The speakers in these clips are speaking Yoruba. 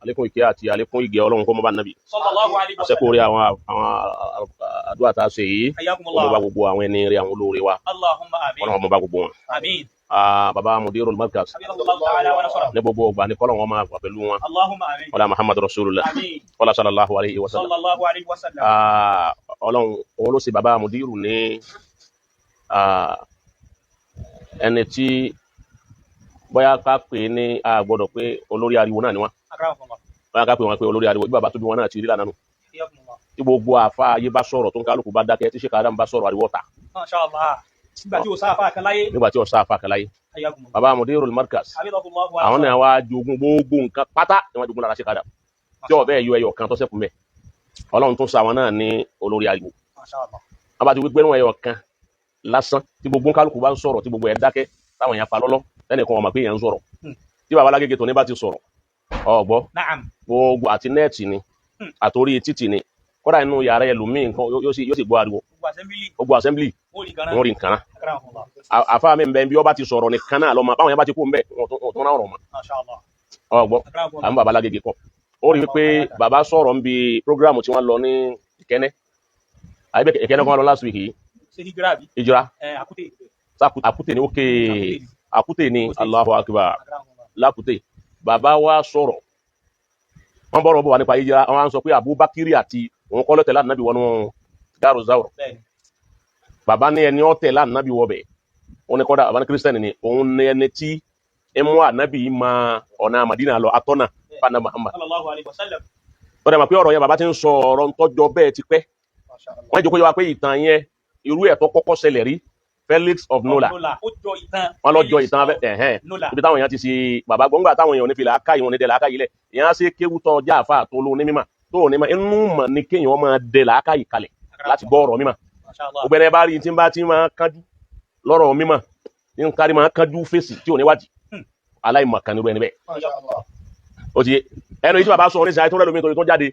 àlékún ìkẹ́ àti àlékún ìgẹ̀ Ọlọ́run kó mọ́ bá nàbí sallallahu alaihi àṣẹ́kù wasallam. rí àwọn àdúrà tá a ṣe yìí Hayyakumullah. ọmọ bá gbogbo àwọn ẹni rí àwọn olóore wa Allahumma amin. Ọlọ́run ọmọ bá gbogbo wọn. Amin. Bàbá Mudirul Markaz Habibullah ta'ala wa nasara. ní gbogbo ọgbà ní kọ́lọ̀ wọn máa wà pẹ̀lú wọn Allahumma amin. ọlá Muhammad Rasulullah Amin. ọlá sallallahu alayhi wa sallam. Sallallahu alaihi wasallam. Ọlọ́run òun ló ṣe bàbá Mudiru ní ẹni tí bóyá ká pè ní àgbọ́dọ̀ pé olórí ariwo náà ni wọ́n Akramakumullah. bóyá ká pè wọn pé olórí ariwo bí bàbá tó bí wọn náà ti rí lánàá nù Hayyakumullah. tí gbogbo àfa ayé bá sọ̀rọ̀ tó ń kálukú bá dákẹ́ tí Sheikh Adam bá sọ̀rọ̀ ariwo ta Masha Allah. Nígbà tí ó sáfà kan láyé. nígbà tí ọ̀sá àfa kàláyé. Hayyakumullah. Bàbá Mudirul Markaz Habibullah wa àwọn nasara. náà wá jogún gbogbo nǹkan pátá ni wọ́n jogún lára Sheikh Adam tí ọ̀bẹ yọ ẹyọ kan tó ṣẹ́kù mẹ́ Ọlọ́run tún sa àwọn náà ní olórí ariwo Masha Allah. wọ́n bá ti wípé níwọ̀n ẹyọ kan lásán tí gbogbo kálukú bá ń sọ̀rọ̀ tí gbogbo ẹ̀ dákẹ́ táwọn èèyàn pa lọ́lọ́ ẹnìkan ọmọ pé èèyàn ń sọ̀rọ̀ tí bàbá Alágége tó ní bá ti sọ̀rọ̀ ọ̀gbọ́ Na'am. gbogbo àti nẹ́ẹ̀tì ni àtòrí títì ni kódà inú yàrá ẹlòmíì nǹkan yóò sì gbọ́ ariwo Gbogbo assembly. gbogbo assembly Ó rí ganan. wọ́n rí nǹkan náà Akramakumullah. àfa mi ń bẹ bí ọba ti sọ̀rọ̀ nìkan náà lọ́mọ báwọn yẹn bá ti kú ń bẹ wọn tó náà rọ̀ mọ́ Masha Allah. ọ̀gbọ́ Akramakumullah. àwọn bàbá Alágége kọ́ ó rí wípé bàbá sọ̀rọ̀ ń bi program tí wọ́n lọ ní Ìkẹ́nẹ́ àyè bẹ́ẹ̀ Ìkẹ́nẹ́ kan lọ last week yìí Ṣé hijira bi? ìjọra Akute. Àkútè ni ókè Àkútè ni Allahu Akbar Akramakumullah. lákùtè bàbá wa sọ̀rọ̀ wọ́n bọ̀rọ̀ bọ̀ wá nípa ìjìra wọ́n á sọ pé Abubakiri àti òun kọ́ lọ́tẹ̀ láti nábì wọnú Daru Zawr Bẹ́ẹ̀ni. bàbá ní ẹni ọ̀tẹ̀ láti nábì wọbẹ̀ òun ni kọ́dà bàbá ní kírísítẹ́nì ni òun ní ẹni tí ẹ mú ànábì yìí ma ọ̀nà Madina lọ atọ́nà fana Muhammad Sallallahu alaihi wasallam. ó dẹ̀ mọ̀ pé ọ̀rọ̀ yẹn bàbá ti ń sọ ọ̀rọ̀ ntọ́jọ́ bẹ́ẹ̀ ti pẹ́ Masha Allah. wọ́n jẹ́ kó yẹ wá pé ìtàn yẹn irú ẹ̀ tó kọ́kọ́ ṣẹlẹ̀ rí Felix of Nola Ó jọ ìtàn. wọ́n lọ jọ ìtàn ẹ̀hẹ́n Nola. ibi táwọn èèyàn ti ṣe bàbá gbọ́ngbà táwọn èèyàn ní fìlà ká ìwọ̀n ní dẹ̀ làákà yìí lẹ̀ èèyàn á ṣe kéwú tọ́ ọjà àfa tó ló ní mímọ̀ tó ò ní mọ̀ inú mọ̀ ní kéèyàn máa dẹ̀ làákà yìí kalẹ̀ láti gbọ́ ọ̀rọ̀ mímọ̀ Masha Allah. ògbẹ́ni bá rí tí ń bá ti máa kánjú lọ́rọ̀ mímọ̀ ní kárí máa kánjú fèsì tí ò ní wádìí aláìmọ̀ kan nírú ẹni bẹ́ẹ̀ Masha Allah. ó ti yé ẹnu yìí tí bàbá sọ oníṣẹ́ àìtó rẹ̀ lómi torí tó jáde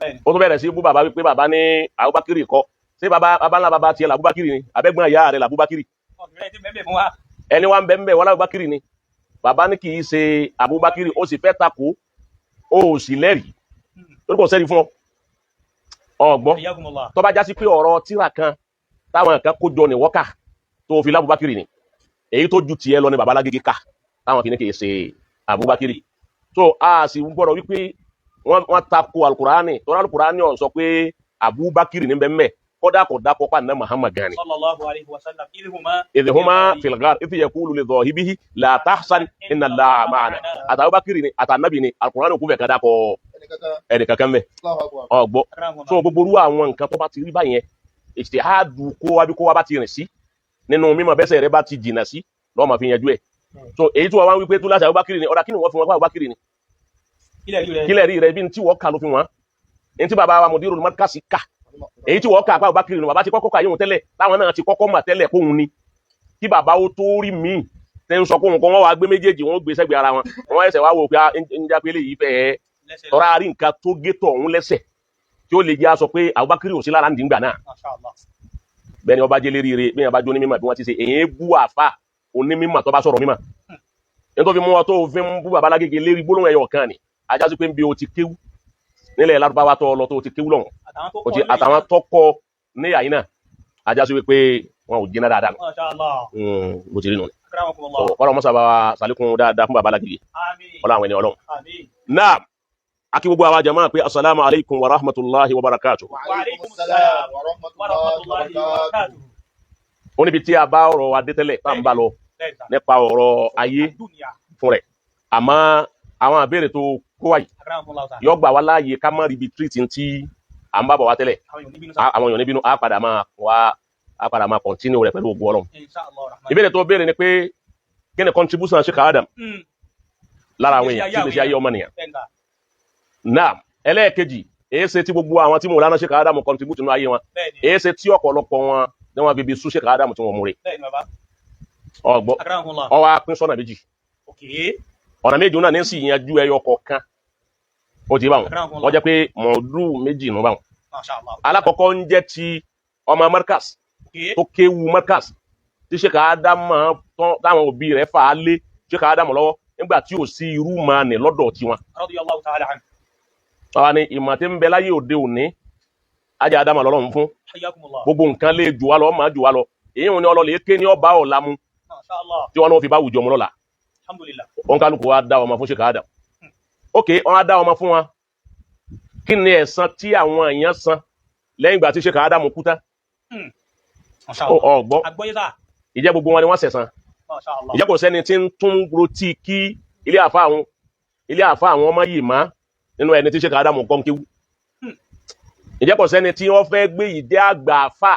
Bẹ́ẹ̀ni. ó tún bẹ̀rẹ̀ sí bú bàbá wípé bàbá ní Abubakiri kọ́ ṣé bàbá ńlá bàbá tiẹ̀ làbúbakiri ni abẹ́gbọ́n ìyá rẹ̀ làbúbakiri Ọ̀gbìn tí bẹ́ẹ̀ fún wa. ẹni wá ń bẹ ń bẹ wọlé Abubakiri ni bàbá ní kì í ṣe Abubakiri ó sì fẹ́ takò ó sì lẹ́rìí torí kò sẹ́rí fún ọ ọgbọ́n Hayyakumullah. tó bá já sí pé ọ̀rọ̀ tíra kan táwọn kan kó jọ ní wọ́kà tó fi lábúbakiri ni èyí tó ju tiẹ̀ lọ ní bàbá Alágége ká táwọn kìíní kì í ṣe Abubakiri so a sì ń gbọ́dọ̀ wípé wọ́n takò alukurani tó ní alukurani ọ̀ sọ pé Abubakiri ní bẹ́ẹ̀ mẹ́ kódà kò dákọ̀ pa ní Muhammad gani Sallallahu alaihi wasallam. إذ هما في الغار إذ يقول لصاحبه لا تحزن إن الله معنا àti Abubakiri ni àti Ànábì ni Al-Qur'an kò fẹ́ ká dákọ̀ ẹnì kankan mẹ́ ọgbọ́ so gbogbo irú àwọn nǹkan tó bá ti rí báyẹn ìṣèhádù kó wá bí kó wá bá ti rìn sí nínú mímọ̀ bẹ́sẹ̀ rẹ bá ti jìnnà sí lọ́ọ́ máa fi yanjú ẹ̀ so èyí tí wọ́n wá ń wí pé tú láti Abubakiri ni ọ̀dà kí ni wọ́n fi wọn pa Abubakiri ni kílẹ̀ rí rẹ bí n tí wọ́n kà ló fi wọ́n n tí bàbá wa Mudirul Markaz kà èyí tí wọ́n kà pa Abubakiri ni bàbá ti kọ́kọ́ kà yóò tẹ́lẹ̀ táwọn náà ti kọ́kọ́ mà tẹ́lẹ̀ kóhun ni kí bàbá ó tó rí míì tẹ́ ń sọ kóhun kan wọ́n wá gbé méjèèjì wọ́n gbé sẹ́gbẹ̀ẹ́ ara wọn wọ́n ẹsẹ̀ wá wò pé ń jápé lè yí fẹ́ tọ́ra rí nǹkan tó gé tọ̀ ọ̀hún lẹ́sẹ̀ tí ó lè jẹ́ aṣọ pé Abubakiri ò sí lára nìgbà náà Masha Allah. bẹ́ẹ̀ ni ọba jẹ́ lérí rẹ̀ bí wọ́n bá jó ní mímọ̀ bí wọ́n ti ṣe èyí bú àfa òní mímọ̀ tó bá sọ̀rọ̀ mímọ̀ nítorí fi mú ọ tó fi ń bú bàbá Alágége lérí gbólóhùn ẹyọ kan ni ajá sí pé ń bí o ti kéwú nílẹ̀ Lárúbáwá tó lọ tó ti kéwú lọ́hùn àtàwọn tọkọ ní àyín náà ajá sí pé wọn ò jiná dáadáa nù Masha Allah. bó ti rí nù ni Akramakumullah. ọlọ́run mọ́sá bá wa sàlékún dáadáa fún bàbá Alágége Amin. ọlọ́run àwọn ẹni ọlọ́run Amin. náà akí gbogbo àwa jàmáà pé assalamu alaikum wa rahmatullahi wa barakatuh Wa alaikum assalam wa rahmatullahi wa barakatuh. ó níbi tí a bá ọ̀rọ̀ adétẹ́lẹ̀ tá ń bá lọ Bẹ́ẹ̀ni. nípa ọ̀rọ̀ ayé Dunya. fún rẹ̀ àmọ́ àwọn àbẹ̀rẹ̀ tó kó wáyé Akramakumullah ta'ala. yọ gbà wá láàyè ká má ríbi tírìtì tí à ń bá bọ̀ wá tẹ́lẹ̀ Àwọn èèyàn níbí nù sá. àwọn èèyàn níbínú á padà máa kọ̀ntínú rẹ̀ pẹ̀lú ògùn ọlọ́run Inshallah rahman. ìbéèrè tó béèrè ni pé kí ni contribution Sheikh Adam lára àwọn èèyàn tí ìgbésí ayé ọmọnìyàn Bẹ́ẹ̀ni. náà ẹlẹ́ẹ̀kejì èéṣe tí gbogbo àwọn tí Mawlana Sheikh Adam contribute nínú ayé wọn Bẹ́ẹ̀ni. èéṣe tí ọ̀pọ̀lọpọ̀ wọn ní wọn bíbi sú Sheikh Adam tí wọn múre Bẹ́ẹ̀ni bàbá. ọgbọ́ Akramakumullah. ọwọ́ apín sọ́nà méjì Okay. ọ̀nà méjì náà ní sì yanjú ẹyọ kọ̀ọ̀kan ó ti bá wọn Akramakumullah. wọ́n jẹ́ pé mọ̀ọ́dú méjì nù bá wọn Masha Allah. alákọ̀ọ́kọ́ ń jẹ́ ti ọmọ Markaz Okay. tó kéwu Markaz tí Sheikh Adam táwọn òbí rẹ̀ fà á lé Sheikh Adam lọ́wọ́ nígbà tí ò sí irú máa nì lọ́dọ̀ tiwọn. radiyallahu ta'ala anhu. báwa ni ìmọ̀ tí ń bẹ láyé òde òní ajá adama lọ́lọ́run fún hayyakumullah. gbogbo nǹkan lè jù wá lọ máa jù wá lọ èyí wọn ni ọlọ́lẹ̀ ké ní ọba ọ̀la mu masha Allah. tí wọn náà fi bá wùjọ mu lọ́la alhamdulillah. wọn kálukú wa dá ọmọ fún Sheikh Adam. ok wọn á dá ọmọ fún wa kí ni ẹ̀san tí àwọn èèyàn san lẹ́yìn ìgbà tí Sheikh Adam kú tán masha Allah. ọgbọ́ àgbọ́yé sá. ìjẹ́ gbogbo wọn ni wọ́n sẹ̀san masha Allah. ìjẹ́ kò sẹ́ni tí ń tún rotí kí ilé àfa àwọn ọmọ yìí má nínú ẹni tí Sheikh Adam kọ́ ń kéwú ìjẹ́ kò sẹ́ni tí wọ́n fẹ́ gbé ìdí àgbà àfà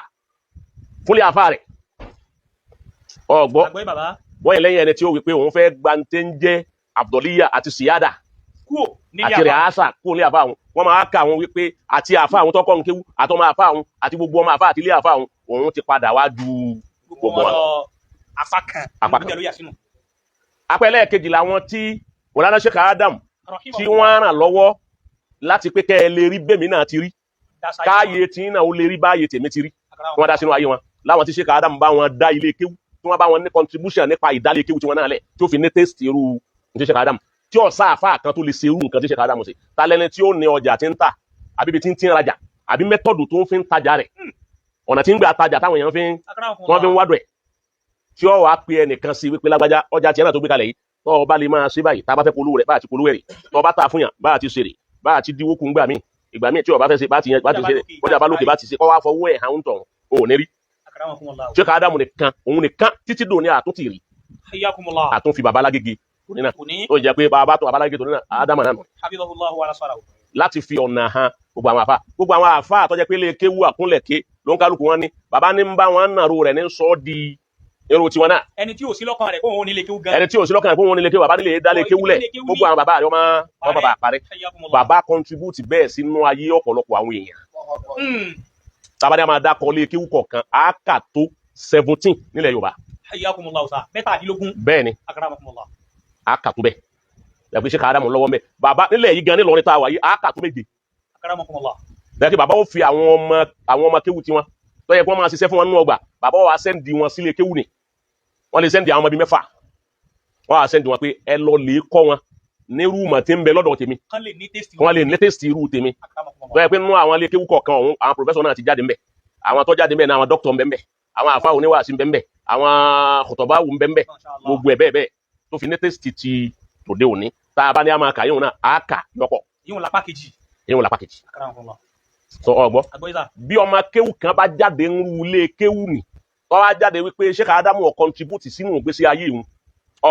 fúnlé àfà rẹ̀ ọgbọ́ àgbọ́yé bàbá. wọ́n yìí lẹ́yìn ẹni tí ó wí pé òun fẹ́ gbantẹ́ ń jẹ́ Abdulliya àti Siyada kúò nílé àti rẹ̀ àṣà kó lé àfà àwọn wọ́n máa ká àwọn wípé àti àfà àwọn tọ́kọ́ ń kéwú àtọmọ àfà àwọn àti gbogbo ọmọ àfà àti ilé àfà àwọn òun ti padà wá ju gbogbo wọn lọ. apá kan. Apá kan. ìjẹ́lú yà sínú. apẹ́lẹ́ kejì làwọn tí Mọ̀lánà Sheikh Adam rahimahullah. tí wọ́n ràn lọ́wọ́ láti pé kẹ́ ẹ lè rí bẹ́mi náà ti rí Dasa káàyè tí náà ó lè rí báyè tèmi ti rí wọ́n dá sínú ayé wọn láwọn tí Sheikh Adam bá wọn dá ilé kéwú tí wọ́n bá wọn ní contribution nípa ìdálé kéwú tí wọ́n náà lẹ̀ tí ó fi ní taste irú ní Sheikh Adam tí ọ̀sá àfáà kan tó lè ṣe irú nǹkan tí Sheikh Adam ṣe ta lẹ́ni tí ó ní ọjà tí ń tà àbí ibi tí ń rajà àbí mẹ́tọ́dù tó ń fi ń tajà rẹ̀ ọ̀nà tí ń gbà tajà táwọn èèyàn wọ́n fi ń wádùn ẹ̀ tí ó wàá pe ẹnìkan sí wípé lágbájá ọjà tiẹ̀ náà tó gbé kalẹ̀ yìí tó o bá lè máa ṣe báyìí tá a bá fẹ́ polówó rẹ̀ bá a ti polówó rẹ̀ tó o bá tà fún yàn bá a ti ṣe rè bá a ti díwó kún gbà míì ìgbà míì tí o bá fẹ́ ṣe bá ti ṣe ọjà bá lókè bá ti ṣe kọ́ wá fọwọ́ ẹ̀ hàn ń tọ̀ ò ní rí Sheikh Adam nìkan òun nìkan títí dòní àtúntì rí hayyakumullah. àtúnfi baba Lágége tòní náà òní. ó jẹ́ pé bàbá tó baba Lágége tòní náà Ádámù náà habibullah wa nasarahu. láti fi ọ̀nà hàn gbogbo àwọn àfa tó jẹ́ pé lè kéwú àkúnlẹ̀ké ló ń kálukú wọn ní bàbá ní ń bá wọn nàró rẹ̀ ní sọ di irun tiwọn náà ẹni tí ò sí lọ́kàn rẹ̀ kó òun nílé kéwú gan. ẹni tí ò sí lọ́kàn rẹ̀ fún wọn nílé kéwú bàbá nílé dálé kéwú lẹ̀ gbogbo àwọn bàbá rẹ̀ wọ́n bàbá parẹ́ hayyakumullah. bàbá contribute bẹ́ẹ̀ sínú ayé ọ̀pọ̀lọpọ̀ àwọn èèyàn tábàdí a máa dákọ̀ lé kéwú kọ̀ọ̀kan á kà tó 17 nílẹ̀ Yorùbá hayyakumullah sa. mẹ́tàdínlógún. bẹ́ẹ̀ ni akramakumullah. á kà tó bẹ́ẹ̀ yàgbé Sheikh Adam lọ́wọ́ mẹ́ bàbá nílẹ̀ yìí gan nílọrin tá a wà yìí á kà tó méje akramakumullah. lẹ́yìn bàbá ó fi àwọn ọmọ kéwú tiwọn tó yẹ kí wọ́n máa ṣiṣẹ́ fún wọn nínú ọgbà bàbá wa sẹ́ndì wọn sílé kéwú ni wọ́n lè sẹ́ndì àwọn ọmọ bíi 6 wọ́n á sẹ́ndì wọn pé ẹ lọ lè kọ́ wọn ní rúùmù tí ń bẹ lọ́dọ̀ tèmi kán lè ní tẹ́sítì. kí wọ́n lè ní tẹ́sítì irú tèmi tó yẹ pé nínú àwọn ilé kéwú kọ̀ọ̀kan ọ̀hún àwọn pòfẹ́sọ̀ náà ti jáde ńbẹ̀ àwọn tó jáde ńbẹ̀ náà àwọn dókítà ńbẹ̀ ńbẹ̀ àwọn àfáà oníwàásí ńbẹ̀ ńbẹ̀ àwọn kòtòbáwù ńbẹ̀ ńbẹ̀ gbogbo ẹ̀ bẹ́ẹ̀ bẹ́ẹ̀ tó fi ní tẹ́sítì ti tòde òní tá a bá ní a máa kà yíwọn náà á kà lọ́pọ̀ yíwọn lápá kejì. yíwọn lápá kejì akramakumullah. sọ ọgbọ́ àgbọ́yé sá. bí ọmọ kéwú kan bá jáde ń ru ilé kéwú ni tó wá jáde wípé Sheikh Adam ó contribute sínú ìgbésí ayé òun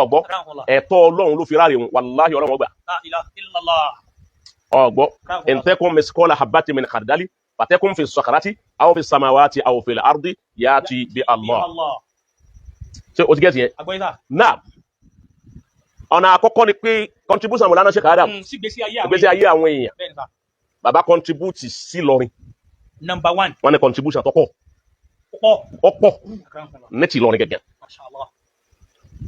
ọgbọ́ akramakumullah. ẹ̀tọ́ Ọlọ́run ló fi ráre òun wàláhì Ọlọ́run ọgbà la ilaha illallah. ọgbọ́ akramakumullah. intakum miskola habati min khardali fatakun fi sakarati aw fi samawati aw fi al-ardi yati bi Allah ṣe o ti gẹ́sì yẹn àgbọ́yé sá. náà ọ̀nà àkọ́kọ́ ni pé contribution Mọ̀lánà Sheikh Adam sígbésí ìgbésí ayé àwọn èèyàn bẹ́ẹ̀ ni sá. bàbá contribute sí lọrin number one. wọ́n ní contribution tó pọ̀ pọ̀. ọ̀pọ̀ akramakumullah. ní ti lọrin gẹ́gẹ́ masha Allah.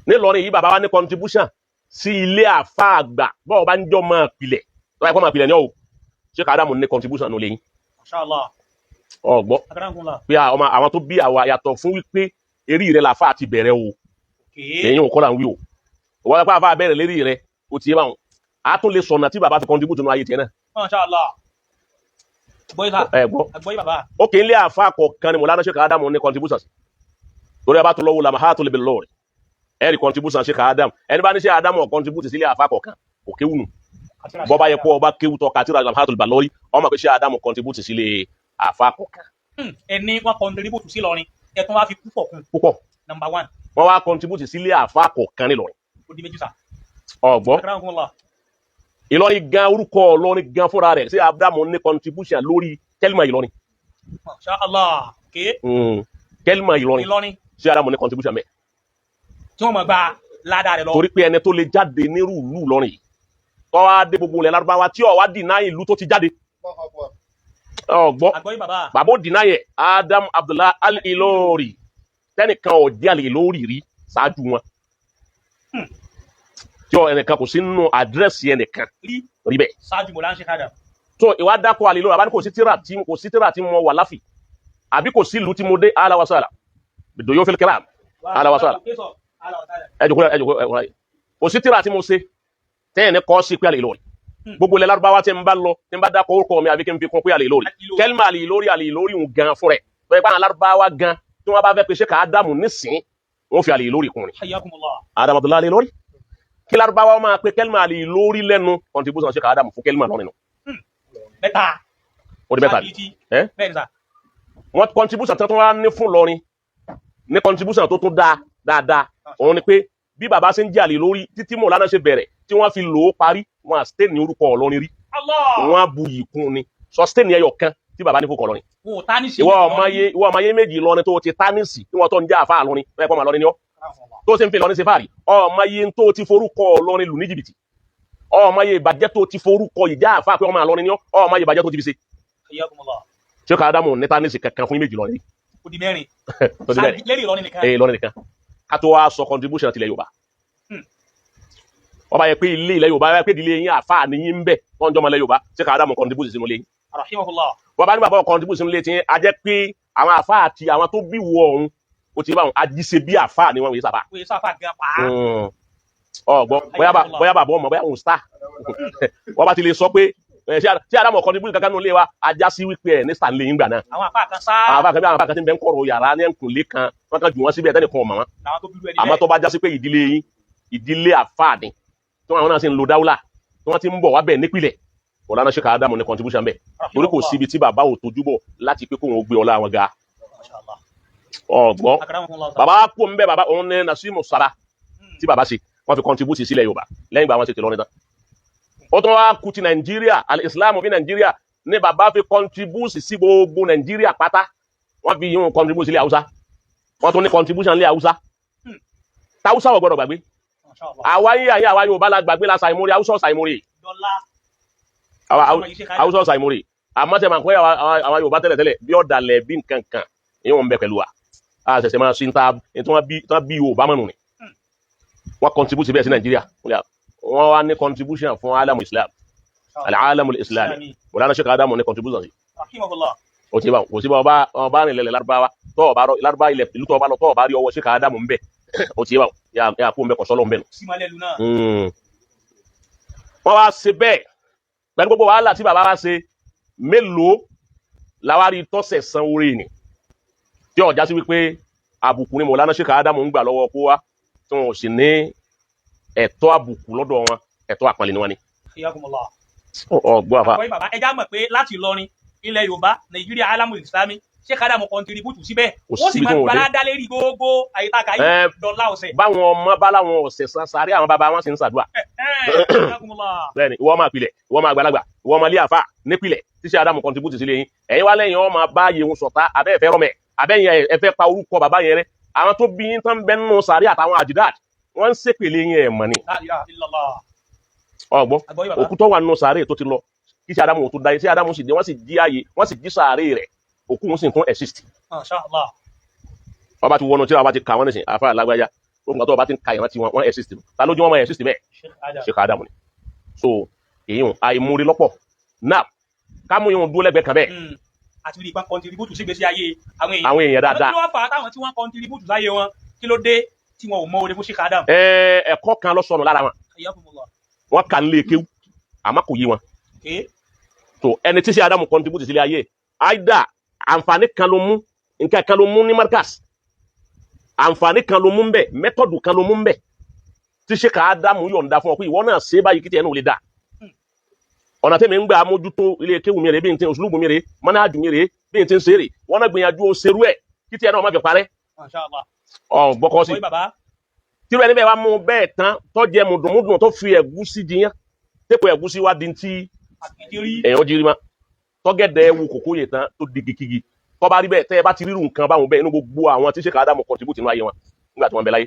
ní lọrin yìí bàbá wa ní contribution sí ilé àfa àgbà bọ́ọ̀ bá ń jọ máa pilẹ̀ tó yẹ kó máa pilẹ̀ ní ọ̀ Sheikh Adam ní contribution ní lẹ́yìn masha Allah. ọ̀gbọ́ akramakumullah. pé àwọn tó bí àwa yàtọ̀ fún wípé eré rẹ̀ làfa àti bẹ̀rẹ̀ o okay. èyí ò kọ́ là ń wí o wọ́n pa àfa bẹ̀rẹ̀ lérí rẹ̀ o ti yé báwọn a tún lè sọ̀nà tí bàbá fi contribute nínú ayé tiẹ̀ náà masha Allah. àgbọ́yé sá. gbọ́ àgbọ́yé bàbá. ó kì í lé àfa kọ̀ọ̀kan ni Mọ̀lánà Sheikh Adam ní contribution sí torí a bá tó lọ́wọ́ lamahatul bil lord ẹ̀rí contribution Sheikh Adam ẹni bá ní Sheikh Adam contribute sílé àfa kọ̀ọ̀kan kò kéwù nù bọ́ bá yẹ kó ọba kéwù tọ́ kàtírà lamahatul bil lord ọmọ pé Sheikh Adam contribute sílé àfa kọ̀ọ̀kan ẹni wọn contribute sí lọrin ẹtún wá fi púpọ̀ kún. púpọ̀ number one. wọ́n wá contribute sílé àfa kọ̀ọ̀kan nílọrin ó di méjì sá. ọ̀gbọ́ akramakumullah. Ìlọrin gan orúkọ Ìlọrin gan fúnra rẹ̀ Sheikh Adam ní contribution lórí kẹ́lìmà Ìlọrin masha Allah. okay. kẹ́lìmà Ìlọrin Ìlọrin Sheikh Adam ní contribution mẹ́ tí wọ́n mọ̀ gba ládàá rẹ̀ lọ. torí pé ẹni tó lè jáde nírú ìlú Ìlọrin yìí tó wá dé gbogbo ilẹ̀ Lárúbáwá tí ó wá dìná ìlú tó ti jáde ọgbọ́ àgbọ́yé bàbá. bàbá ó dìná yẹ Adam Abdullah Al-Ilori tẹ́nìkan ọ̀dí Al-Ilori rí ṣáájú wọn tí ọ ẹnìkan kò sí nínú àdírẹ́sì ẹnìkan rí bẹ́ẹ̀ ṣáájú Mọ̀lánà Sheikh Adam. tó ìwà dákọ̀ Al-Ilori àbá ní kò sí tíra tí mo wà láfì àbí kò sí ìlú tí mo dé alawasala bìdò yóò fẹ́ kẹ́lá alawasala ẹjùkú kò sí tíra tí mo ṣe tẹ́yìn ní kọ́ sí pé àlè lórí gbogbo ilẹ̀ lárúbáwá tí n bá lọ tí n bá dákọ̀ orúkọ mi àbí kí n fi kún pé àlè lórí kẹ́lìmà àlè lórí ń gan fún rẹ̀ tó yẹ pé àwọn lárúbáwá gan tí wọ́n bá fẹ́ pe Sheikh Adamu nísìn wọ́n fi àlè lórí kún ni Hayyakumullah. Adamu Abdullahi àlè lórí kí lárúbáwá máa pe kẹ́lìmà àlè lórí lẹ́nu contribution Sheikh Adamu fún kẹ́lìmà lọ́rin nù. Mẹ́ta. ó di mẹ́ta ni Bẹ́ẹ̀ni sà. wọ́n contribution tó wá ní fún lọ́rin ní contribution tó tún dáadáa òun ni pé bí bàbá ṣe ń jẹ́ àlè lórí títí mọ̀ lánàá ṣe bẹ̀rẹ̀ tí wọ́n fi lò ó parí wọn à stay ní orúkọ Ọlọ́rin rí wọn á bu yìí kún ni sustain ẹyọ kan tí bàbá ní fún Ọlọ́rin ìwọ ọmọ ayé méjì lọrin tó ti tánìsì tí wọn tó ń jẹ́ àfa lọrin bẹ́ẹ̀ kọ́ máa lọrin ni ọ́ tó ṣe ń fi lọrin ṣe fàárì ọmọ ayé tó ti forúkọ Ọlọ́rin lù ní jìbìtì ọmọ ayé ìbàjẹ́ tó ti forúkọ ìjà àfa pé ọmọ àlọrin ni ọ́ ọmọ ayé ìbàjẹ́ tó ti fi ṣe. Sheikh Adamu ní tánìsì kankan fún méjì lọrin. Ó di mẹ́rin. Tó di mẹ́rin. Lérí Ìlọrin nìkan. Ìlọrin nìkan ká tó wá sọ contribution tilẹ̀ Yorùbá wọ́n bá yẹ pé ilẹ̀ Yorùbá yẹ pé ìdílé yín àfáà ní yín ń bẹ̀ wọ́n jọmọ ilẹ̀ Yorùbá Sheikh Adamu contribute sínú ilé yín. Rahimahullah. wọ́n bá ní bàbá contribute sínú ilé tí a jẹ́ pé àwọn àfáà àti àwọn tó bí wọ ọ̀hún ó ti bá wọn ajíṣe bí àfáà ni wọ́n wòye sábà. Wòye sábà gan pa. ọgbọ bóyá bàbá ọmọ bóyá òun star wọ́n bá ti lè sọ pé tí Adamu contribute kankan nínú ilé wa ajá sí wípé ẹ̀ ní sàn lè yín gbà náà. Àwọn àfáà kan sá. àwọn àfáà kan ti ń bẹ ń kọ̀rọ̀ yàrá ní ẹ̀kúnlé kan wọ́n kan jù wọ́n síbẹ̀ tẹ́nìkan ọ̀mọ̀ wọn. àmọ́ tó bá já sí pé ìdílé yín ìdílé àfáà ni tí wọn náà sì ń lo dáwùlà tí wọn ti ń bọ̀ wá bẹ̀ nípìnlẹ̀ ọ̀lànà Sheikh Adamu ní contribution bẹ̀ torí kò síbi tí bàbá ò tójú bọ̀ láti pé kóun ó gbé ọlá wọn ga ọgbọ́n bàbá kú ń bẹ bàbá òun ní Nasimu Sara tí bàbá ṣe wọn fi contribute sílẹ̀ Yorùbá lẹ́yìn ìgbà wọn ṣe tìlọrin tán ó tún wá kú ti Nàìjíríà al-Islam fi Nàìjíríà ní bàbá fi contribute sí gbogbo Nàìjíríà pátá wọn fi yún contribute sílẹ̀ Haúsá wọn tún ní contribution lé Haúsá táwùsá wọ̀ gbọ́dọ̀ gbàgbé àwa yín àyè àwa Yorùbá la gbàgbé la ṣàìmórí Haúsá ṣàìmórí Haúsá ṣàìmórí àmọ́ tẹ̀ máa ń pẹ́ àwa Yorùbá tẹ́lẹ̀tẹ́lẹ̀ bí ọ̀dàlẹ̀ bí nkankan èyí wọn bẹ pẹ̀lú wa a ṣẹ̀ṣẹ̀ máa ṣe tí wọ́n bí Yorùbá mọ̀nù ni wọ́n contribute bẹ́ẹ̀ sí Nàìjíríà wọ́n wá ní contribution fún alamu Islam alamu Islam wọ́n Sheikh Adamu ní contribution sí o ti bá kò sí bá ọba rìn lẹ́lẹ̀ Lárúbáwá tó ọba Lárúbáwá ilẹ̀ ìlú tó ọba lọ tó ọba rí ọwọ́ Sheikh Adamu ń bẹ̀ o ti bá yà kó ń bẹ kọ̀sọ́lọ́ ń bẹ̀ nù. wọ́n wá ṣe bẹ́ẹ̀ pẹ̀lú gbogbo wàhálà tí bàbá wa ṣe mélòó làwárí tọ́sẹ̀ san orí ni tí ọjà sí wípé àbùkù ni Mọ̀lánà Sheikh Adamu ń gbà lọ́wọ́ kó wa tí wọn ò sì ní ẹ̀tọ́ àbùkù lọ́dọ̀ wọn ẹ̀tọ́ àpọ̀nlé ni wọ́n ní. ọgbọ́n àfa. bàbá ẹja mọ̀ pé láti Ìlọrin ilẹ̀ Yorùbá Nàìjíríà alamu Islami Sheikh Adamu contribute síbẹ̀ ó sì máa gbára dá lérí gbogbo àyíká yìí dọ́là ọ̀sẹ̀. báwọn ọmọ bá láwọn ọ̀sẹ̀ sáré àwọn bàbá wọn sì ń ṣàdúrà. bẹ́ẹ̀ni ìwọ máa pilẹ̀ ìwọ máa gbalagbà ìwọ máa lé àfa nípìlẹ̀ tí Sheikh Adamu contribute sílé yín ẹ̀yin wá lẹ́yìn ọmọ bá yẹ wọn sọ̀tá abẹ́ ẹ̀fẹ́ rọmẹ̀ abẹ́yìn ẹ̀fẹ́ pa orúkọ bàbá yẹn rẹ àwọn tó bí yín tán bẹ́ nínú sàárè àtàwọn àjìdáàd wọ́n ń ṣépèlé yín ẹ̀ mọ̀ ni. ọgbọ́n òkú tó wà nínú sàárè tó ti lọ kí Sheikh Adamu tó da Sheikh Adamu sì dé wọ́n sì jí ààyè wọ́n sì jí sàárè rẹ̀ òkú wọn sì tún exist. wọ́n bá ti wọnú tí wọ́n bá ti kà wọ́n nísìn àfa alágbájá ó ń gbà tó wọ́n bá ti ń ka ìrántí wọn wọ́n exist ta lójú wọn máa exist bẹ́ẹ̀ Sheikh Adamu ni. so èyí hùn àìmúrí lọ́pọ̀ náà ká mú yín dúró lẹ́gbẹ̀ẹ́ kan bẹ́ẹ̀. àti bí ipa contribute sí ìgbésí ayé àwọn èèyàn dáadáa. àwọn tí wọ́n fà á táwọn tí wọ́n contribute láyé wọn kí ló dé tí wọn ò mọ oore fún Sheikh Adamu. ẹ̀kọ́ kan ló sọnù lára wọn wọ́n kà ń lé kéwú àmọ́ kò yé wọn. so ẹni tí Sheikh Adamu contribute sílé ayé àìdá àǹfààní kan ló mú nǹkan kan ló mú ní markas àǹfààní kan ló mú ń bẹ mẹ́tọ̀dù kan ló mú ń bẹ tí Sheikh Adamu yọ̀ǹda fún ọ pé ìwọ náà ṣe báyìí kí tiẹ̀ náà lè dà ọ̀nà tẹ́mi ń gbà mójútó ilé kéwù mi rè bí n ti òṣùlùmù mi rè mọ́nájú mi rè bí n ti ń ṣe rè wọ́n náà gbìyànjú òṣèrú ẹ̀ kí tiẹ̀ náà má fi parẹ́ gbọ́kọ́ sí tí rẹ̀ níbẹ̀ wá mú bẹ́ẹ̀ tán tó jẹ mùdùnmùdùn tó fi ẹ̀gúsí jiyàn tẹ́pọ̀ ẹ̀gúsí wá di ti èèyàn jírí ma tọ́gẹ̀dẹ̀ ewu kòkó yè tán tó di gígí tó bá rí bẹ́ẹ̀ tẹ́ ẹ bá ti rírun nǹkan báwọn bẹ́ẹ̀ inú gbogbo àwọn tí Sheikh Adamu contribute nínú ayé wọn nígbà tí wọ́n bẹ láyé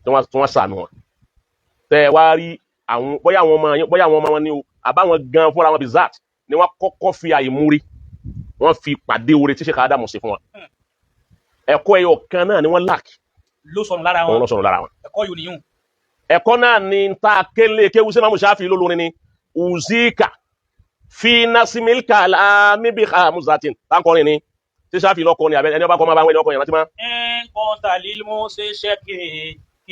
tí wọ́n sànù wọn tẹ́ ẹ wá rí àwọn bóyá àwọn ọmọ wọn ní o àbáwọn gan fúnra wọn bizat ni wọ́n kọ́kọ́ fi àìmúrí wọ́n fi pàdé oore tí Sheikh Adamu ṣe fún wọn ẹ̀kọ́ ẹyọ kan náà ni wọ́n lack ló sọnù lára wọn ẹ̀kọ́ yóò níyùn ẹ̀kọ́ náà ni ta kéle kéwu sí Imam Shafi'i lólórin ni uzika fi nasimil kalami bi khamuzatin táǹkọrin ni tí Shafi'i lọ́kọ ni ẹni ọba kọ́ máa bá wọn ẹni ọkọ yẹn láti máa. kọ́ńtà lílmọ́ ṣe ṣẹ́kì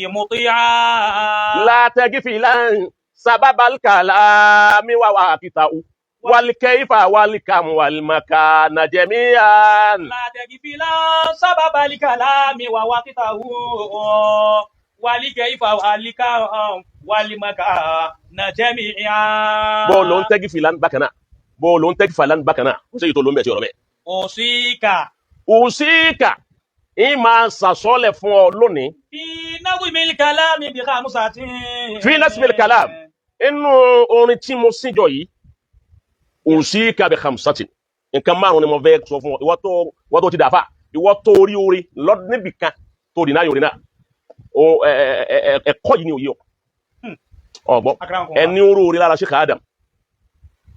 مطيعا لا تغفلن سبب الكلام وواقته والكيف والكم والمكان جميعا. لا تغفلا سبب الكلام ووقته والكيف والكم والمكان جميعا. bó ló ń tẹ́gì filan bákan náà bó ló ń tẹ́gì filan bákan náà ó sì yìí tó ló ń bẹ̀ tí ọ̀rọ̀ bẹ́ẹ̀. أوصيك òsíkà ń máa sàsọ́lẹ̀ fún ọ lónìí في نظم الكلام بخمسة. في نظم الكلام. inú orin tí mo síjọ yìí òsíkà bi khamsatin nǹkan márùn ni mo fẹ́ sọ fún ọ ìwọ tó ti dàfà ìwọ tó rí orí níbì kan tó dì náà yorí náà ẹ̀kọ́ yìí ni òye ọ ọgbọ ẹni orí orí lára Sheikh Adam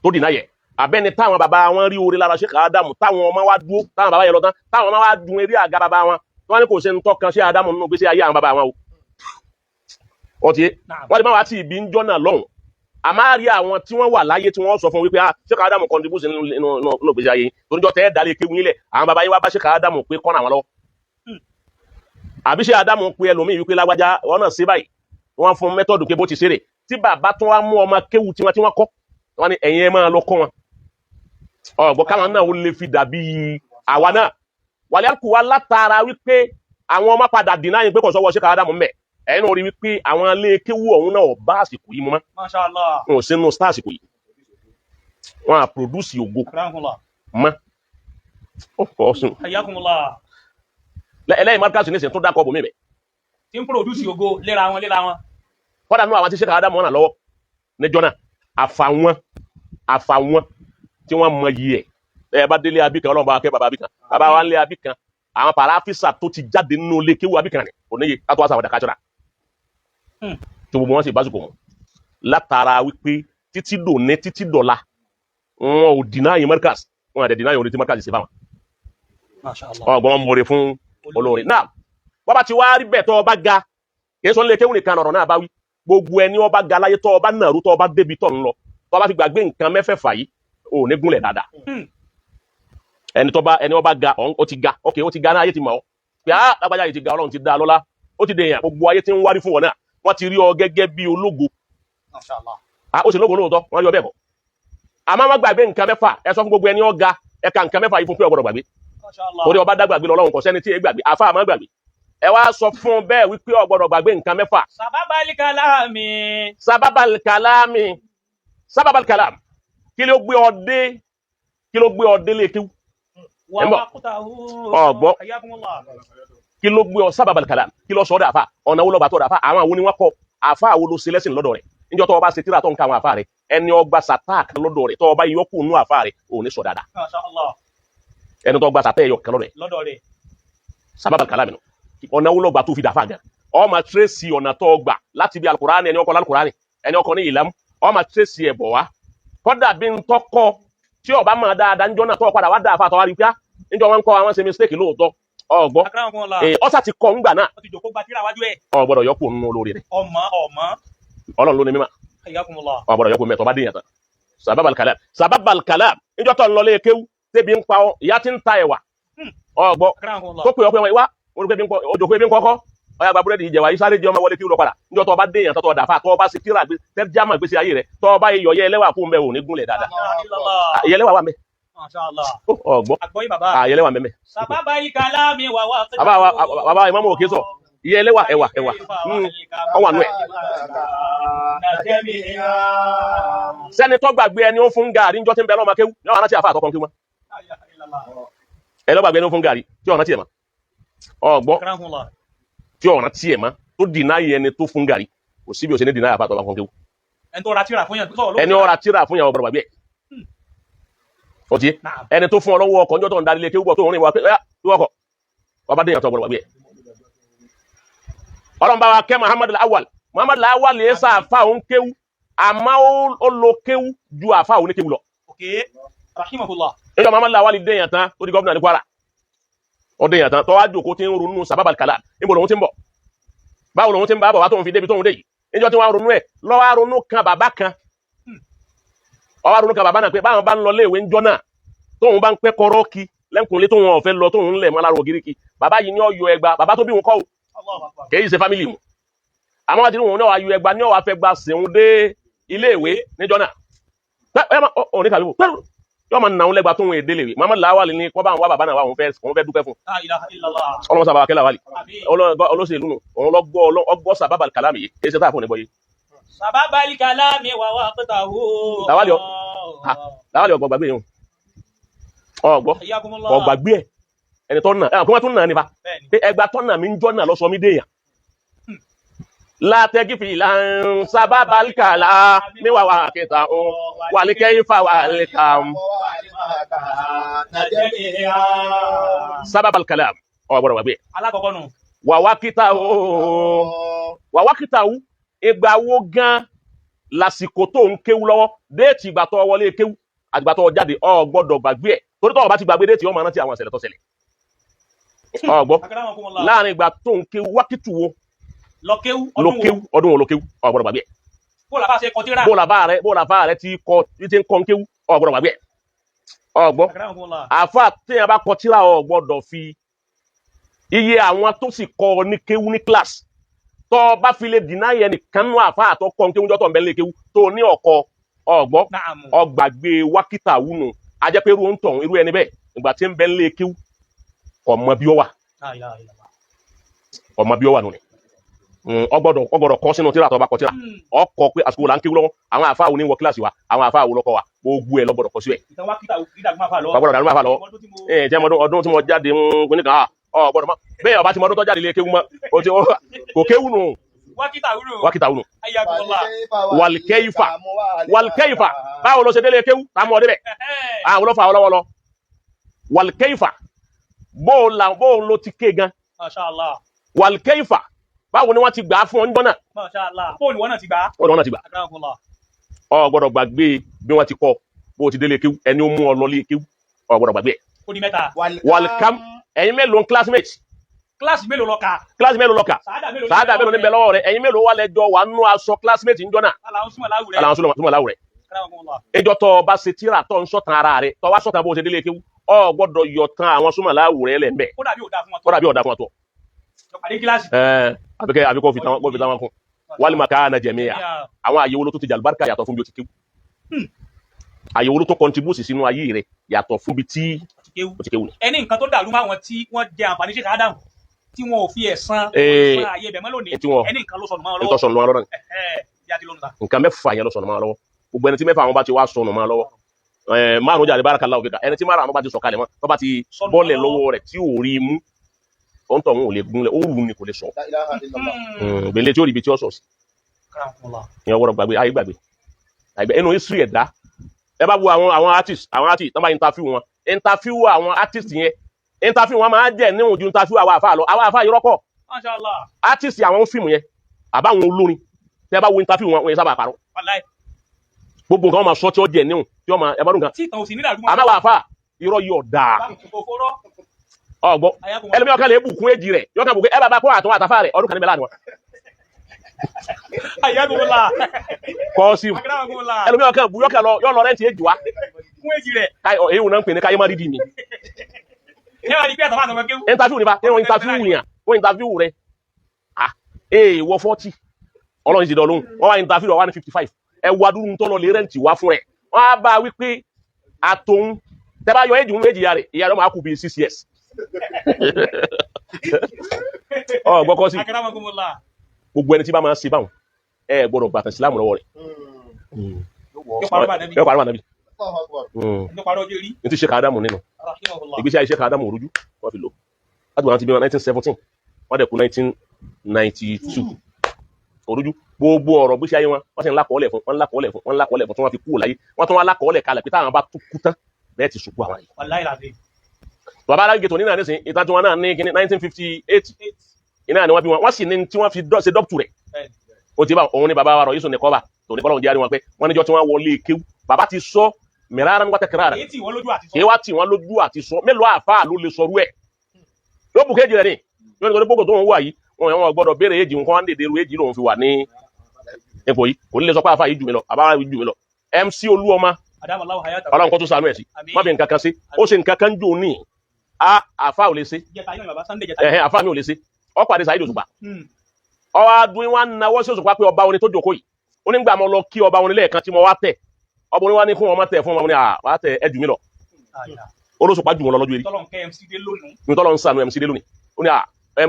tó dì náà yẹ abẹ́ni táwọn bàbá wọn rí orí lára Sheikh Adam táwọn ọmọ wa dúró táwọn bàbá yẹ lọ tán táwọn ọmọ wa dun eré àga bàbá wọn wọn ní kò ṣe ń tọ́kan Sheikh Adam nínú gbèsè ayé àwọn bàbá wọn o ọtí wọn lè má wá tí ìbí ń jọ náà lọ́hùn àmọ́ àrí àwọn tí wọ́n wà láyé tí wọ́n sọ fún wípé Sheikh Adam contribute nínú gbèsè ayé toríjọ́ tẹ́ dalẹ̀ kéwìn nílẹ̀ àwọn bàbá yín wá bá Sheikh Adam pé kọ́nà àwọn lọ́wọ́ àbí Sheikh Adam pé ẹlòmíì wípé lágbájá wọn náà ṣe báyìí wọn fún mẹ́tọ̀dù pé bó ti ṣeré tí bàbá tó wá mú ọmọ kéwù tí wọ́n kọ́ wọn ni ẹ̀yin ẹ máa lọ kọ́ wọn ọ̀gbọ́n káwọn náà ó lè fi dàbí àwa náà wàlẹ́ kù wá látara wípé àwọn ọmọ padà dìnnà yín pé kò sọ́wọ́ Sheikh Adam mẹ́ ẹ̀yin náà rí wípé àwọn ilé kéwù ọ̀hún náà bá àsìkò yìí mú mọ́ Mashallah. wọn ò sínú star àsìkò yìí wọn à produce ògo Akramakumullah. mọ́ ó kọ́ sùn Hayyakumullah. ẹlẹ́yìn markaz ní ìsìn tó dákọ̀ bòmí bẹ̀ Tí ń produce ògo léra wọn. kọ́dà nínú àwọn tí Sheikh Adam náà lọ́wọ́ níjọ́ náà àfàwọn tí wọ́n mọ yìí ẹ̀ bá délé abíkan ọlọ́run bá kẹ́ bàbá abíkan bàbá wa ń lé abíkan àwọn pàráfísà tó ti jáde nínú ilé kéwú abíkan rẹ̀ kò níye látọ̀ àṣà àwọn dàkájọ́ra tí gbogbo wọn sì bá sùkò wọn látara wípé títí dòní títí dọ̀la wọn ò dìnnà yìí markaz wọn àdẹ̀ dìnnà yìí orí tí markaz ṣe fáwọn Mashallah. ọgbọ́n mọ̀rẹ̀ fún olórin náà bọ́bá ti wá rí bẹ́ẹ̀ tọ́ ọba ga kìí sọ nílé kéwù nìkan ọ̀rọ̀ náà bá wí gbogbo ẹni ọba ga láyé tọ́ ọba nàrú tọ́ ọba débi tọ́ ń lọ tọ́ ọba fi gbàgbé nǹkan mẹ́fẹ̀ẹ̀fà yìí ò ní gúnlẹ̀ dáadáa ẹni ọba ga ó ti ga ok ó ti ga náà ayé ti mọ̀ ọ́ pé á lágbájá yìí ti ga ọlọ́run ti dá lọ́lá ó ti dèèyàn gbogbo ayé ti ń wárí fún wọn náà wọ́n ti rí ọ gẹ́gẹ́ bí ológo Mashallah. ó sì lógo lóòótọ́ wọ́n rí ọ bẹ́ẹ̀ bọ̀ àmọ́ wọ́n gbàgbé nǹkan mẹ́fà ẹ sọ fún gbogbo ẹni ọga ẹ̀ka nǹkan mẹ́fà yìí fún pé ọgbọ́dọ̀ gbàgbé Mashallah. torí ọba dágbàgbé lọ́lọ́run kò sẹ́ni tí èé gbàgbé àfa àmọ́ gbàgbé ẹ wá sọ fún bẹ́ẹ̀ wípé ọgbọ́dọ̀ gbàgbé nǹkan mẹ́fà Sababal kalami. sábàbàl kàlám kí ló gbé ọ dé lékiw Wa Embo. waqtahu. Ọgbọ́. Hayyakumullah. kí ló gbé ọ sábàbàl kàlám kí ló sọ ọ́ dà àfa ọ̀nà wo lọ́ba tó dà àfa àwọn àwọn oníwọ́n kọ àfa àwọn ló ṣe lẹ́sìn lọ́dọ̀ rẹ̀ níjọ́ tó ọba ṣe tíra tó ń ka àwọn àfa rẹ̀ ẹni ọgbà sàtáà kan lọ́dọ̀ rẹ̀ tó ọba yọkù nú àfa rẹ̀ ò ní sọ dáadáa Mashallah. ẹni tó ọgbà sàtáà ẹyọ kan lọ́dọ̀ rẹ̀ Lọ́dọ̀ rẹ̀. sábàbàl kàlám nù ọ̀nà wo lọ́gbà tó fi dàfa gan ọmọ tírèsì ọ̀nà tó gbà láti bí alukurani ẹni ọkọ̀ alukurani ẹni ọkọ̀ ní ìlàmú ọmọ tírèsì ẹ̀bọ̀ wá kọ́dà bí n tọ́kọ tí ọba máa dáadáa níjọ́ náà tó padà wá dáa fàtọ́ wá rí pé níjọ́ wọn kọ́ àwọn ṣe mistake lóòótọ́ ọgbọ́ Akramakumullah. ọ̀sà ti kọ́ ńgbà náà Ó ti jòkó gba tírà wájú ẹ̀. ọgbọ́dọ̀ yọkù nínú olórí rẹ̀ Ọmọ. ọlọ́run ló ní mímọ́ Hayyakumullah. ọgbọ́dọ̀ yọkù mẹ́tọ́ bá dé yàtọ̀ sábàbàl kàlám níjọ́ tó ń lọ lé kéwú tẹ́bi ń pa ọ ìyá ti ń ta ẹ̀wà ọgbọ́ Akramakumullah. tó pè ọ pé wá òjòkó ebi ń kọ́kọ́ ọyá gba búrẹ́dì ìjẹ̀wà yìí sáré jẹ́ ọmọ wọlé kí ó lọ padà níjọ́ tó bá dé yàtọ̀ tó dàfà tó bá ṣe kíra tẹ́jámà gbèsè ayé rẹ̀ tó bá yọ yẹ ẹlẹ́wà fún mẹ́ ò ní gúnlẹ̀ dáadáa ìyẹlẹ́wà wà mẹ́ Mashallah. ọgbọ́ Àgbọ́yé bàbá. ìyẹlẹ́wà mẹ́mẹ́ Sababal kalami wa waqtahu. bàbá ìmáàmù òkè sọ ìyẹlẹ́wà ẹwà ọwà nú ẹ̀ sẹ́ni tó gbàgbé ẹni ó fún gàrí níjọ́ tí ń bẹ lọ́mọ kéwú ní ọ̀nà tí a fà àtọ́kọ́ kéwú mọ́ ẹ lọ́ gbàgbé ẹni ó fún gàrí tí ọ̀nà tí ẹ̀ mọ́ ọgbọ́ Akramakumullah. tí ọ̀nà tí ẹ̀ mọ́ tó dìnnà ẹni tó fún gàrí kò síbi òsè ní dìnnà àfà àtọ́kọ́ kéwú Ẹni tó ra tírà fún yàn. ẹni ọ̀rà tíra fún yàwó gbàgbé ẹ̀ ó ti Naam. ẹni tó fún ọ lọ́wọ́ ọkọ̀ níjọ́ tó ń darí lé kéwú bọ̀ tó ń rìn wá pé ẹ̀ tó wọ́kọ̀ ọba dé yàtọ̀ gbàgbé ẹ̀ ọlọ́mọba wa kẹ́ Muhammad Awwal lè sá àfà òun kéwú àmọ́ ó lo kéwú ju àfà òun ní kéwú lọ Okay. Rahimahullah. níjọ́ Muhammad Awwal dé yàn tán ó di gọ́ọ̀nà ní Kwara ó dé yàn tán tó wá jòkó tí ń ronú sábàbàl kàlám níbo lòun ti ń bọ̀ báwo lòun ti ń bá bọ̀ wá tóun fi débi tóun dé yìí níjọ́ tí wọ́n ronú ẹ̀ lọ́wọ́ ronú kan bàbá kan ọwọ́ ronú kan bàbá náà pé báwọn bá ń lọ léèwé ńjọ́ náà tóun bá ń pẹ́ kọ́rọ́ kí lẹ́kùnlé tóun ọ̀fẹ́ lọ tóun lẹ̀ mọ́ alárò gíríkì bàbá yìí ní ọ̀yọ́ ẹgba bàbá tó bí wọn kọ́ ò Allahu Akbar. kèyí ṣe fámìlì mu àmọ́ àti wọn náà ayọ ẹgba ní ọ̀wá fẹ́ gba sẹ̀wọ̀n dé ilé ìwé níjọ́ náà ọ̀ ní kàbíbù yóò máa nà ń lẹ́gba tó ń èdè lèwe Muhammad Lawal ní kọ́ bá ń wá bàbá náà wá òun fẹ́ dúpẹ́ fún ọlọ́mọ sábà kẹ́lá wálì olóṣèlú nù òun lọ́gbọ́ sábàbà kàlámì yìí èyí ṣe táà fún ní bọ́yé. sábàbà kàlámì wà wà pẹ́tà hó. Lawal ọgbọ gbàgbé yìí ọgbọ ọgbàgbé ẹ ẹni tó nà ẹ kí wọn tún nà nípa pé ẹgbà tó nà mí ń jọ náà lọ sọ mí déyàn. látẹ́gí fi ìlànà sábàbà kàlámì wà wà kẹta ó wà ní kẹ́yìn fà wà lẹ́ka. sábàbà kàlámì ọgbọdọ gbàgbé. alákọ̀ọ́kọ́ nù. wàwákìtà ó ìgbà wo gan lásìkò tó ń kéwú lọ́wọ́ déètì ìgbà tó wọlé kéwú àgbà tó jáde ọ gbọ́dọ̀ gbàgbé ẹ̀ torí tó bá ti gbàgbé déètì ọmọ rántí àwọn ìṣẹ̀lẹ̀ tó ṣẹlẹ̀ ọgbọ́ láàrin ìgbà tó ń kéwú wákìtù wo lọ kéwú ọdún wo lọ kéwú ọ gbọ́dọ̀ gbàgbé ẹ̀ bóòlà rẹ ti ń kọ́ kéwú ọ gbọ́dọ̀ gbàgbé ẹ̀ ọgbọ́ àfa téèyàn bá kọ tírà ọ gbọ́dọ̀ fi iye àwọn tó sì kọ ní kéwú ní kíláàsì tó bá fi lè dìná yẹn nìkan nú àfa àtọ́ kọ́ kéwú jọ́tọ̀ ń bẹ́ lé kéwú tó ní ọkọ ọgbọ́ ọgbàgbé wákìtà wúnu ajẹ́pẹ́ irú ń tọ̀ irú ẹni bẹ́ẹ̀ ìgbà tí ń bẹ́ lé kéwú ọmọ bí ó wà nù ni ọgbọ́dọ̀ kọ́ sínú tíra tó bá kọ tíra ọkọ̀ pé àsìkò là ń kéwú lọ́wọ́ àwọn àfa àwọn oníwọ̀ kíláàsì wa àwọn àfa àwọn olókọ́ wa gbogbo ẹ̀ lọ́gbọ́dọ̀ kọ́ sí ẹ̀ ọgbọ́dọ̀ dàrú máa fà lọ́wọ́ jẹ́ ọdún tí mo jáde nìkan ọgbọ́dọ̀ mọ́ bẹ́ẹ̀ ọba tí mo ọdún tó jáde lé kéwú mọ́ kò kéwú nù wákìtà wúnu wàlkẹ́yìfà báwo ló ṣe délé kéwú táàmù ọdẹ bẹ̀ àwọn olófà ọlọ́wọ́ lọ wàlkẹ́yìfà bóò ló ti ké gan wàlkẹ́yìfà báwo ni wọ́n ti gbà á fún ọjọ́ náà bóò ni wọ́n náà ti gbà á ọ gbọ́dọ̀ gbàgbé bí wọ́n ti kọ́ bó ti délé kéwú ẹni ó mú ọ lọ lé kéwú ọ gbọ́dọ̀ gbàgbé wàlkám ẹ̀yin mélòó classmate kíláàsì mélòó lọ kà sáádà mélòó níbẹ̀ lọ́wọ́ rẹ̀ ẹ̀yin mélòó wà lẹ́jọ́ wà nú aṣọ classmate níjọ́ náà aláwọn súnmọ́ láwù rẹ̀ ẹjọ́ tó bá ṣe tíra tó ń sọ̀tàn ara rẹ̀ tó wá sọ̀tàn bó ṣe délé kéwú ọ gbọ́dọ̀ yọ tán àwọn súnmọ́ láwù rẹ̀ lẹ́ńbẹ̀ kódà bí ọ̀dà fún ọ tó àbíkọ́ fi tán wọn kún wal makana jami'a àwọn àyẹ̀wò ló tó ti jàlùbáríkà yàtọ̀ fún bí ó ti kéwú àyẹ̀wò ló tó contribute sínú ayé rẹ̀ yàtọ̀ fún bí tí ó ti kéwú ni. ẹni nǹkan tó dàrú máa wọn tí wọ́n jẹ àǹfààní ṣe káàdà tí wọn ò fi ẹ̀san ayé bẹ̀ mọ́ lónìí ẹni nǹkan ló sọnù máa lọ́wọ́ nǹkan mẹ́fà yẹn ló sọnù máa lọ́wọ́ gbogbo ẹni tí mẹ́fà àwọn bá ti wá sọnù máa lọ́wọ́ márùn jáde barakallahu fika ẹni tí márùn àwọn bá ti sọ̀kalẹ̀ mọ́ tó bá ti bọ́lẹ̀ lọ́wọ́ rẹ̀ tí ò rí mú òun tọ̀ wọn ò lè gúnlẹ̀ ó rù ní kò lè sọ gbèlè tí ó rí ibi tí ó sọ sí ìyẹn wọ́n gbàgbé ayé gbàgbé ẹnu history ẹ̀dá ẹ bá wo àwọn artist tó bá interview àwọn artist yẹn interview wọn máa jẹ́ níwọ̀n ju interview àwọn àfáà lọ àwọn àfáà yọrọ́kọ̀ artist àwọn fíìmù yẹn àbáwọn olórin tẹ́ bá wo interview wọn yẹn sábà parọ́ gbogbo nǹkan wọn máa sọ tí ó jẹ́ níwọ̀n tí wọ́n máa ẹ bá dùn kan àmọ́ àwọn àfáà irọ́ yóò dáa ọgbọ́ ẹlẹ́mí ọkàn lè bùkún èjì rẹ̀ yọkàn bùkún ẹ bá kó àtọ́ àtàfà rẹ̀ ọdún kan níbẹ̀ láàrin wọn. kọ́ sí ẹlẹ́mí ọkàn bù yọkàn lọ yọ lọ rẹ́ǹtì èjì wa èyí wọn náà ń pè ní káyé má dídì ni. interview nípa ẹ̀wọ̀n interview yàn wọ́n interview rẹ̀ wọ 40 ọlọ́run ti dọ̀ lóhùn wọ́n wá interview wà ní 55 ẹ wá dúró tó lọ lè rẹ́ǹtì wá fún rẹ̀ wọ́n á bá wípé àtòun tẹ́ bá yọ èjì mú èjì ìyá rẹ̀ máa kú bí 6 years. Gbọ́kọ́ sí gbogbo ẹni tí bá máa ṣe báwọn ẹ gbọ́dọ̀ gbà tàn sílámù lọ́wọ́ rẹ̀ yóò parọ́ ànábì ní ti ṣe káádámù nínú ìgbésí ayé ṣe káádámù òrújú wọ́n fi lò láti wọ́n ti bí wọn 1917 wọ́n dẹ̀ kú 1992 òrújú gbogbo ọ̀rọ̀ gbésí ayé wọn wọ́n sì ń lákọọ́lẹ̀ fún tí wọ́n fi kú láyé wọ́n tún wá lákọọ́lẹ̀ kalẹ̀ pé táwọn bá kú tán bẹ́ẹ̀ ti sùkú àwọn yìí bàbá alágbègbè tó nínú àdéṣe ìtajú wọn náà ní kíní 1958 iná ni wọ́n bí wọ́n sì ní tí wọ́n fi ṣe dọ́kítù rẹ̀ ó ti bá òun ní bàbá wa rọ̀ yíṣù ní kọ́ba tó ní kọ́lọ́hún jáde wọn pé wọ́n níjọ́ tí wọ́n wọlé kéwú bàbá ti sọ mìíràn wọ́n tẹ̀kẹ́rẹ́ rẹ̀ kí wá tí wọ́n lójú àti sọ mélòó àfáà ló lè sọrú ẹ̀ yóò bù kéjì rẹ̀ ní yóò ní gbogbo tó ń wà yìí wọn gbọ́dọ̀ béèrè èjì nǹkan wọn dèdè ru èjì lòun fi wà ní ipò yìí kò ní lè sọ pé àfáà yìí jù mí lọ àbá yìí jù mí lọ MC Olúọmọ Ọlọ́run kó tó ṣàánú ẹ̀ sí má fi nǹkan kan sí ó ṣe nǹkan kan jò ní àfáà ò lè ṣe àfáà mi ò lè ṣe ọ pàdé Saheed Òṣùpá ọwọ́ adùn wa náwó sí Òṣùpá pé ọba orin tó jókòó yìí ó nígbà mo lọ kí ọba orin lẹ́ẹ̀kan tí mo wá tẹ̀ ọba orin wa ní fún ọmọ tẹ̀ fún ọmọ ní wàá tẹ̀ ẹ jù mí lọ olóṣùpá jù wọn lọ lọ́jọ́ eré nítorí ń sànú MC dé lónìí ó ní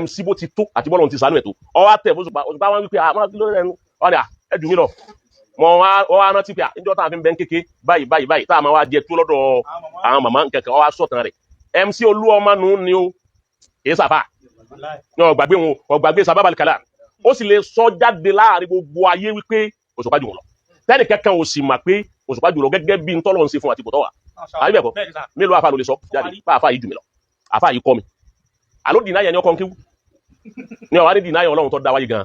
MC bó ti tó àti bọ́lọ̀ ti sànú ẹ̀ tó ọwọ́ tẹ̀ fún Òṣùpá wọn wípé àwọn kí ló rẹ̀ nu ọ ní ẹ jù mí lọ mọ wá rántí pé níjọ́ tá a fi ń bẹ́ ń kéke báyìí tá a máa wá jẹ tó lọ́dọ̀ àwọn màmá kẹ̀kẹ́ ọwọ́ sọ̀tàn rẹ̀ MC Olúọmọ nù ni ó èé sàfà ní ọgbàgbé sábà balikala ó sì lè sọ jáde láàrin gbogbo ayé wípé Òṣùpá jù wọn lọ tẹ́nì kankan ò sì mà pé Òṣùpá jù lọ gẹ́gẹ́ bí ntọ́lọ́ ń ṣe fún àti bọ̀tọ́ wa àbí bẹ́ẹ̀ kọ́ mélòó àfa ló lè sọ jáde bá àfa yìí jù mí lọ àfa yìí kọ́ mi àló dìnnà yẹn ni ọkọ̀ ń kéwú ní ọ̀wá ní dìnnà yẹn Ọlọ́run tó dá wáyé gan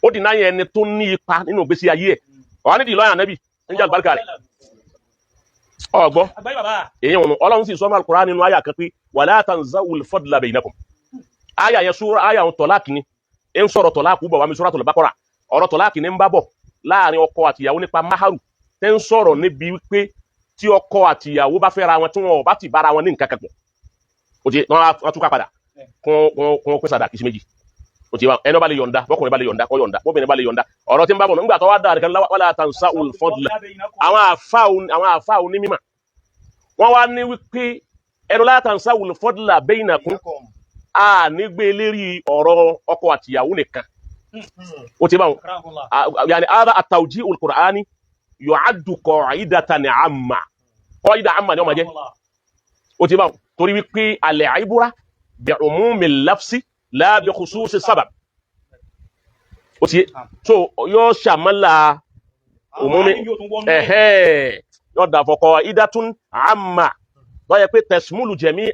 ó dìnnà yẹn ẹni tó ní ipa nínú ìgbésí ayé ẹ̀ ọ̀wá ní dìnnà yẹn ànábì níjà àlùbáríkà rẹ̀ ọgbọ́ èyí wọn Ọlọ́run sì sọ máa Al-Qur'an nínú àyà kan pé wala tanza'ul fadla bainakum àyà yẹn sura àyà ń tọ́láàkì ni ń sọ̀rọ̀ tọ́láàkù bọ̀ wá mi Suratul Baqara ọ̀rọ̀ tọ́láàkì ni ń bá bọ̀ láàrin ọkọ àtìyàwó nípa maharu tẹ́ ń sọ̀rọ̀ níbi wípé tí ọkọ àtìyàwó bá fẹ́ra wọn tí wọn ò bá ti bára wọn ní nǹkan kan pọ̀ ó ti wọ́n túká padà kún pèsè àdàkì sí méjì ó ti ẹni bá lè yọ̀ǹda bọ́kùnrin bá lè yọ̀ǹda kọ́ yọ̀ǹda bóbìnrin bá lè yọ̀ǹda ọ̀rọ̀ tí ń bá bọ̀ nígbà tó wá dáa nìkan wala tansa'ul fadla àwọn àfa onímọ̀ wọ́n wá ní wípé ẹnu la tansa'ul fadla bainakum a nígbé lérí ọ̀rọ̀ ọkọ àtìyàwó nìkan ó ti bá wọn yàní ara at-tawji'ul Qur'ani yu'addu qa'idatan 'amma qaida 'amma ni ó máa jẹ́ ó ti bá wọn torí wípé al-'ibra bi'umumil lafzi la bi khususis sabab ó ti so yóò ṣàmọ́lá umumi yóò dàfọ̀ qa'idatun 'amma wọ́n yẹ pé tashmulu jami'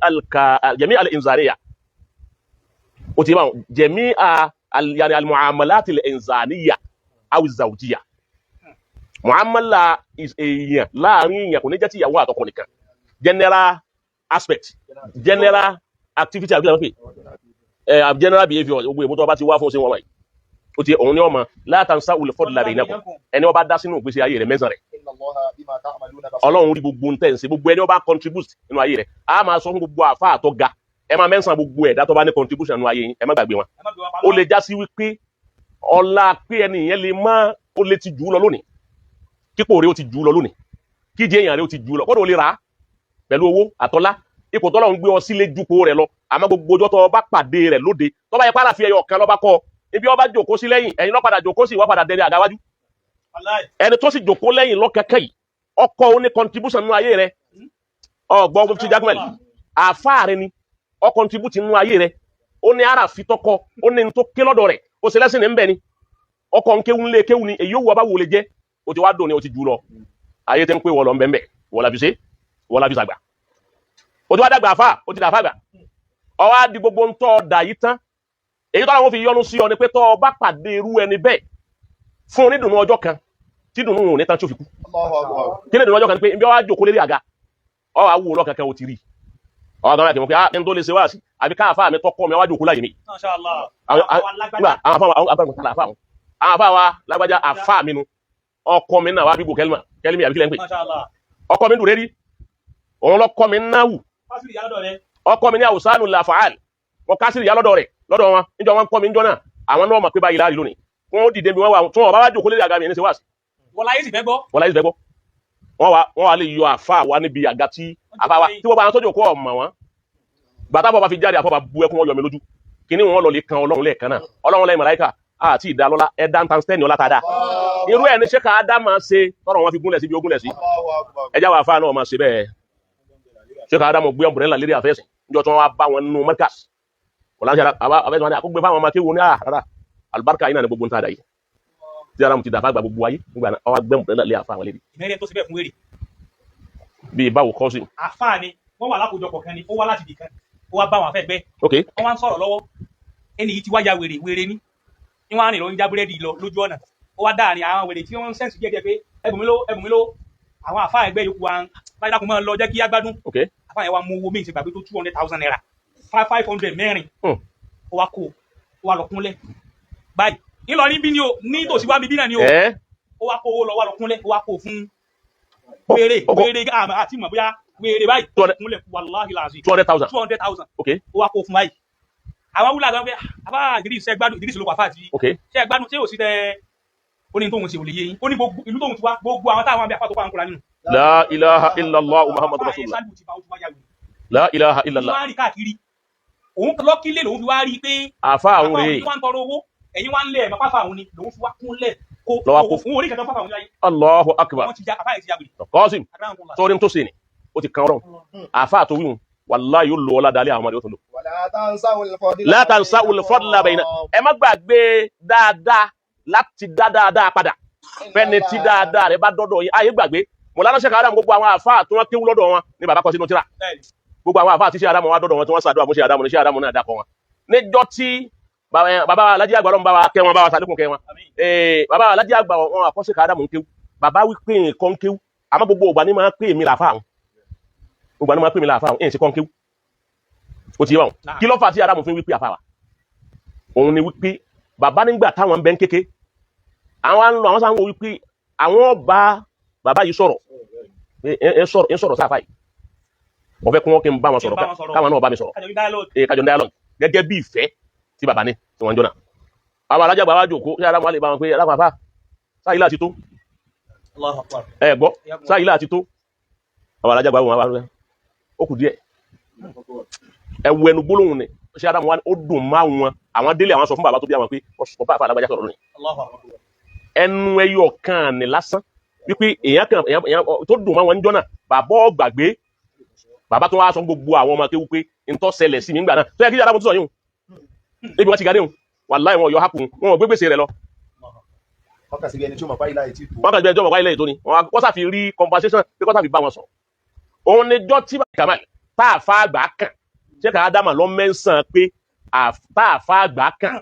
al-inzariya ó ti bá wọn jami'a يعني المعاملات الإنسانية أو الزوجية معاملة إيه لا رين يكون نجاتي يا واحد أكون كان general aspect general activity أقول لك general behavior أقول متى باتي وافون سين وامي أتي أوني أما لا تنسوا الفضل بينكم أني أبغى داسينو بس يا يري مزاري Ọlọ́run rí gbogbo ntẹ̀ ṣe gbogbo ẹni ó bá contribute nínú ayé rẹ̀ a máa sọ fún gbogbo àfa àtọ́ga ẹ máa mẹ́sàn gbogbo ẹ̀dá tó bá ní contribution nínú ayé yín ẹ má gbàgbé wọn ó lè já sí wípé ọlá pé ẹni yẹn lè má ó lè ti jù ú lọ lónìí kípò rẹ̀ ó ti jù ú lọ lónìí kíjì èèyàn rẹ̀ ó ti jù ú lọ kódà ó lè rà á pẹ̀lú owó àtọ́lá ipò tọ́lọ́ ń gbé ọ sílé jùpọ̀ rẹ̀ lọ àmọ́ gbogbo ọjọ́ tó bá pàdé rẹ̀ lóde tó bá yẹ pàrà fi ẹyọ kan lọ́ba kọ́ ibi ọba jòkó sí lẹ́yìn ẹ̀yin lọ́padà jòkó sí wọ́n padà dẹrẹ àgáwájú ẹni tó sì jòkó lẹ́yìn lọ́kẹ́kẹ́ yìí ọkọ̀ ó ní contribution nínú ayé rẹ̀ ọgbọ́n ti jágúmẹ̀lì àfáà rẹ̀ ni ó contribute nínú ayé rẹ̀ ó ní ara fi tọkọ ó ní tó ké lọ́dọ̀ rẹ̀ ó ṣe lẹ́sìn ní ń bẹ ni ọkọ̀ ń kéwú lé kéwú ni èyí ó wọ bá wò lè jẹ́ ó ti wá dùn ní ó ti jù lọ ayé tẹ́ ń pé wọ́n lọ ń bẹ́ẹ̀ wọ́n la fi ṣe wọ́n la fi ṣàgbà ó ti wá dàgbà àfà ó ti dàfà gbà ó wá di gbogbo ń tọ́ ọ̀dà yìí tán èyí tọ́lá wọn fi yọ́nú sí ọ ni pé tọ́ ọ bá pàdé irú ẹni bẹ́ẹ̀ fún onídùnnú ọjọ́ kan tí dùnnú òun ní tán tí ó fi kú kí ni dùnnú ọjọ́ kan ni pé ibi ọ wá jókòó lérí àga ọ wá wò lọ kankan ó ti rí ọ̀gá náà kì í mọ̀ pé ẹni tó lè ṣe wá sí àbí káàfà mi tọ́kọ́ mi wá jókòó láyé mi àwọn àfà wa lágbájá àfà mi nu ọkọ mi náà wá bí gbò kẹlmi àbí kílẹ̀ ń pè ọkọ mi dùn rérí òun lọ́kọ́ mi náà wù ọkọ mi ní àwùsánù làfààl wọn kásìrì yá lọ́dọ̀ rẹ̀ lọ́dọ̀ wọn níjọ wọn kọ́ mi níjọ náà àwọn náà mọ̀ pé báyìí láàrin lónìí wọn ó dìde bí wọn wà tí wọn bá wá jókòó lérí àga mi ẹni ṣe wá sí. wọ́n láyé sì fẹ́ gbọ́. wọ́n wá lè yọ àfà wa níbi àga tí àfà wa tí wọ́n bá wọn tọ́jú òkú ọ̀mọ̀ wọn bàtà bọ̀ bá fi jáde àfọ̀bà bu ẹkún wọn yọ mi lójú kíní wọn lọ lè kan ọlọ́run lẹ́ẹ̀kan náà ọlọ́run lẹ́yìn màláíkà àti ìdálọ́lá ẹ̀dá ń tan stẹ́ẹ̀nì ọlá tàdá irú ẹ̀ ní ṣé ká dá máa ṣe tọrọ wọn fi gúnlẹ̀ sí bí ó gúnlẹ̀ sí ẹjá wà fáà náà máa ṣe bẹ́ẹ̀ ṣé ká dá mọ̀ gbé ọmọbìnrin lérí àfẹ́sìn níjọ́ tí wọ́n wá bá wọn nínú mẹ́kàs ọ̀làǹṣẹ́ àfẹ́sìn wọn ni àkógbé fáwọn ọmọ kéwòn ní àrà àlùbáríkà yìí náà ní gbogbo ń tàdá yìí tí ara mu ti dàfà gba gbogbo ayé nígbà náà ọwọ́ gbẹ́ ọmọbìnrin lé àfáà wọn lérí. ìmẹ́rẹ́ tó ṣe bẹ́ẹ̀ fún wèrè. bíi báwo kọ́ sí. àfáà ni wọ́n wà lákòójọpọ̀ kan ni ó wá láti ibì kan ó wá bá wọn afẹ́ gbẹ́. wọ́n wá ń sọ̀rọ̀ lọ́wọ́ ẹni yìí ti wá ya wèrè ní ní wọ́n á rìn lọ ń já búrẹ́dì lọ lójú ọ̀nà ó wá dáa ní àwọn wèrè tí wọ́n ń sẹ́ǹsì jẹ́jẹ́ pé ẹbùn mi lówó àwọn àfáà ẹgbẹ́ yòókù wa báyìí dákun máa lọ jẹ́ kí á gbádùn àfáà yẹn wá mú owó méjì gbàgbé tó 200,000 naira 500 mẹ́rin ó wá kó ó wá lọ kúnlẹ̀ báyìí ńlọrin bí ni o ní tòsí wá mi bí náà ni o ó wá kó owó lọ wá lọ kúnlẹ̀ ó wá kó fún wèrè àti mọ̀ bóyá wèrè báyìí kúnlẹ̀ wàláhì làásì 200,000 ó wá kó fún báyìí àwọn wúlò àgbà pé àbá Idris ṣe gbádùn Idris ló wà fáàtì ṣe gbádùn ṣé ò sí tẹ ó ní tóun ṣe ò lè yé yín ó ní gbogbo ìlú tóun ti wá gbogbo àwọn táwọn àbí àpàtó pa ń kóra nínú. La ilaha illallah Muhammadu Rasulullah. La ilaha illallah. wọ́n á rí káàkiri òun lọ́kílé lòun fi wá rí pé àfa àwọn rèé wọ́n ń tọrọ owó ẹ̀yin wá ń lẹ̀ ẹ̀mọ́ pàfà àwọn ni lòun fi wá kúnlẹ̀ kó fún orí kẹta pàfà àwọn láyé. Allahu akbar. wọ́n ti já àfáà yìí ti já gbèrè. Qasim sọ́ọ́rí tó ṣe ni ó ti kan ọ̀rọ̀ àfa àtòwíhun wàláhì yóò lò ọ́ ládàá lé àwọn ọmọdé ó tó lò. La tansawul fadla bayna ẹ má gbàgbé dáadáa láti dá dáadáa padà fẹ́ni tí dáadáa rẹ bá dọ́dọ̀ yín ayé gbàgbé Mọ̀lánà Sheikh Adam gbogbo àwọn àfáà tí wọ́n kéwú lọ́dọ̀ wọn ní bàbá kọ sínú tíra gbogbo àwọn àfáà tí Sheikh Adam wá dọ́dọ̀ wọn tí wọ́n ṣàdúrà fún Sheikh Adam ní Sheikh Adam náà dákọ̀ wọn níjọ́ tí bàbá Alhaji Àgbà lọ́nà bá wa kẹ́ wọn bá wa sàlékún kẹ́ wọn bàbá Alhaji Àgbà wọn àkọ́ Sheikh Adam ń kéwú bàbá wí pé nǹkan ń kéwú àmọ́ gbogbo ògbà ní máa pè mí làfáà gbogbo àní máa pè mí làfáà èyí sì kọ́ ń kéwú ó ti yé wọn kí ló fà tí Adam fi wí pé àfáà wa òun ni wí pé bàbá nígbà táwọn ń bẹ ń kéke àwọn sáà ń wo wí pé àwọn bá bàbá yìí sọ̀rọ̀ ń sọ̀rọ̀ sáfà yìí wọ́n fẹ́ kí wọ́n kí n bá wọn sọ̀rọ̀ káwọn náà bá mi sọ̀rọ̀ kájọ dialogue gẹ́gẹ́ bí ìfẹ́ tí bàbá ní tí wọ́n jọ́nà àwọn Alhaji Àgbà wá jókòó sí aláwọ̀ alẹ́ bá wọn pé aláfàfà sáyìí láti tó ẹ gbọ́ sáyìí láti tó àwọn Alhaji Àgbà wọn wá ó kù díẹ̀ ẹwù ẹnu gbólóhùn ni ṣé Ádámù wá ó dùn má wọn àwọn délé àwọn sọ fún bàbá tó bí àwọn pé wọ́n bá alágbájá sọ̀rọ̀ ni ẹnu ẹyọ kan ní lásán wípé èèyàn kan tó dùn máa wọn jọ náà bàbá ọgbàgbé bàbá tó wá sọ gbogbo àwọn ọmọ kéwú pé ntọ́ ṣẹlẹ̀ sí mi ńgbà náà tó yẹ kí Ádámù tó sọ yìí níbi wọn ti gadé hùn wàláhì wọn yọ hapun wọn ò gbé gbèsè rẹ lọ. wọn kà sí ẹni tí ó mọ̀ báyìí láì tí tó. wọn kà sí ẹni tí ó mọ̀ báyìí láì tó ni wọn sàfi rí compensation pé kọ́ sàfi bá wọn sọ. òun ni jọ́ tí Kamal tá a fa àgbà kàn Sheikh Adam lọ mẹ́sàn pé tá a fa àgbà kàn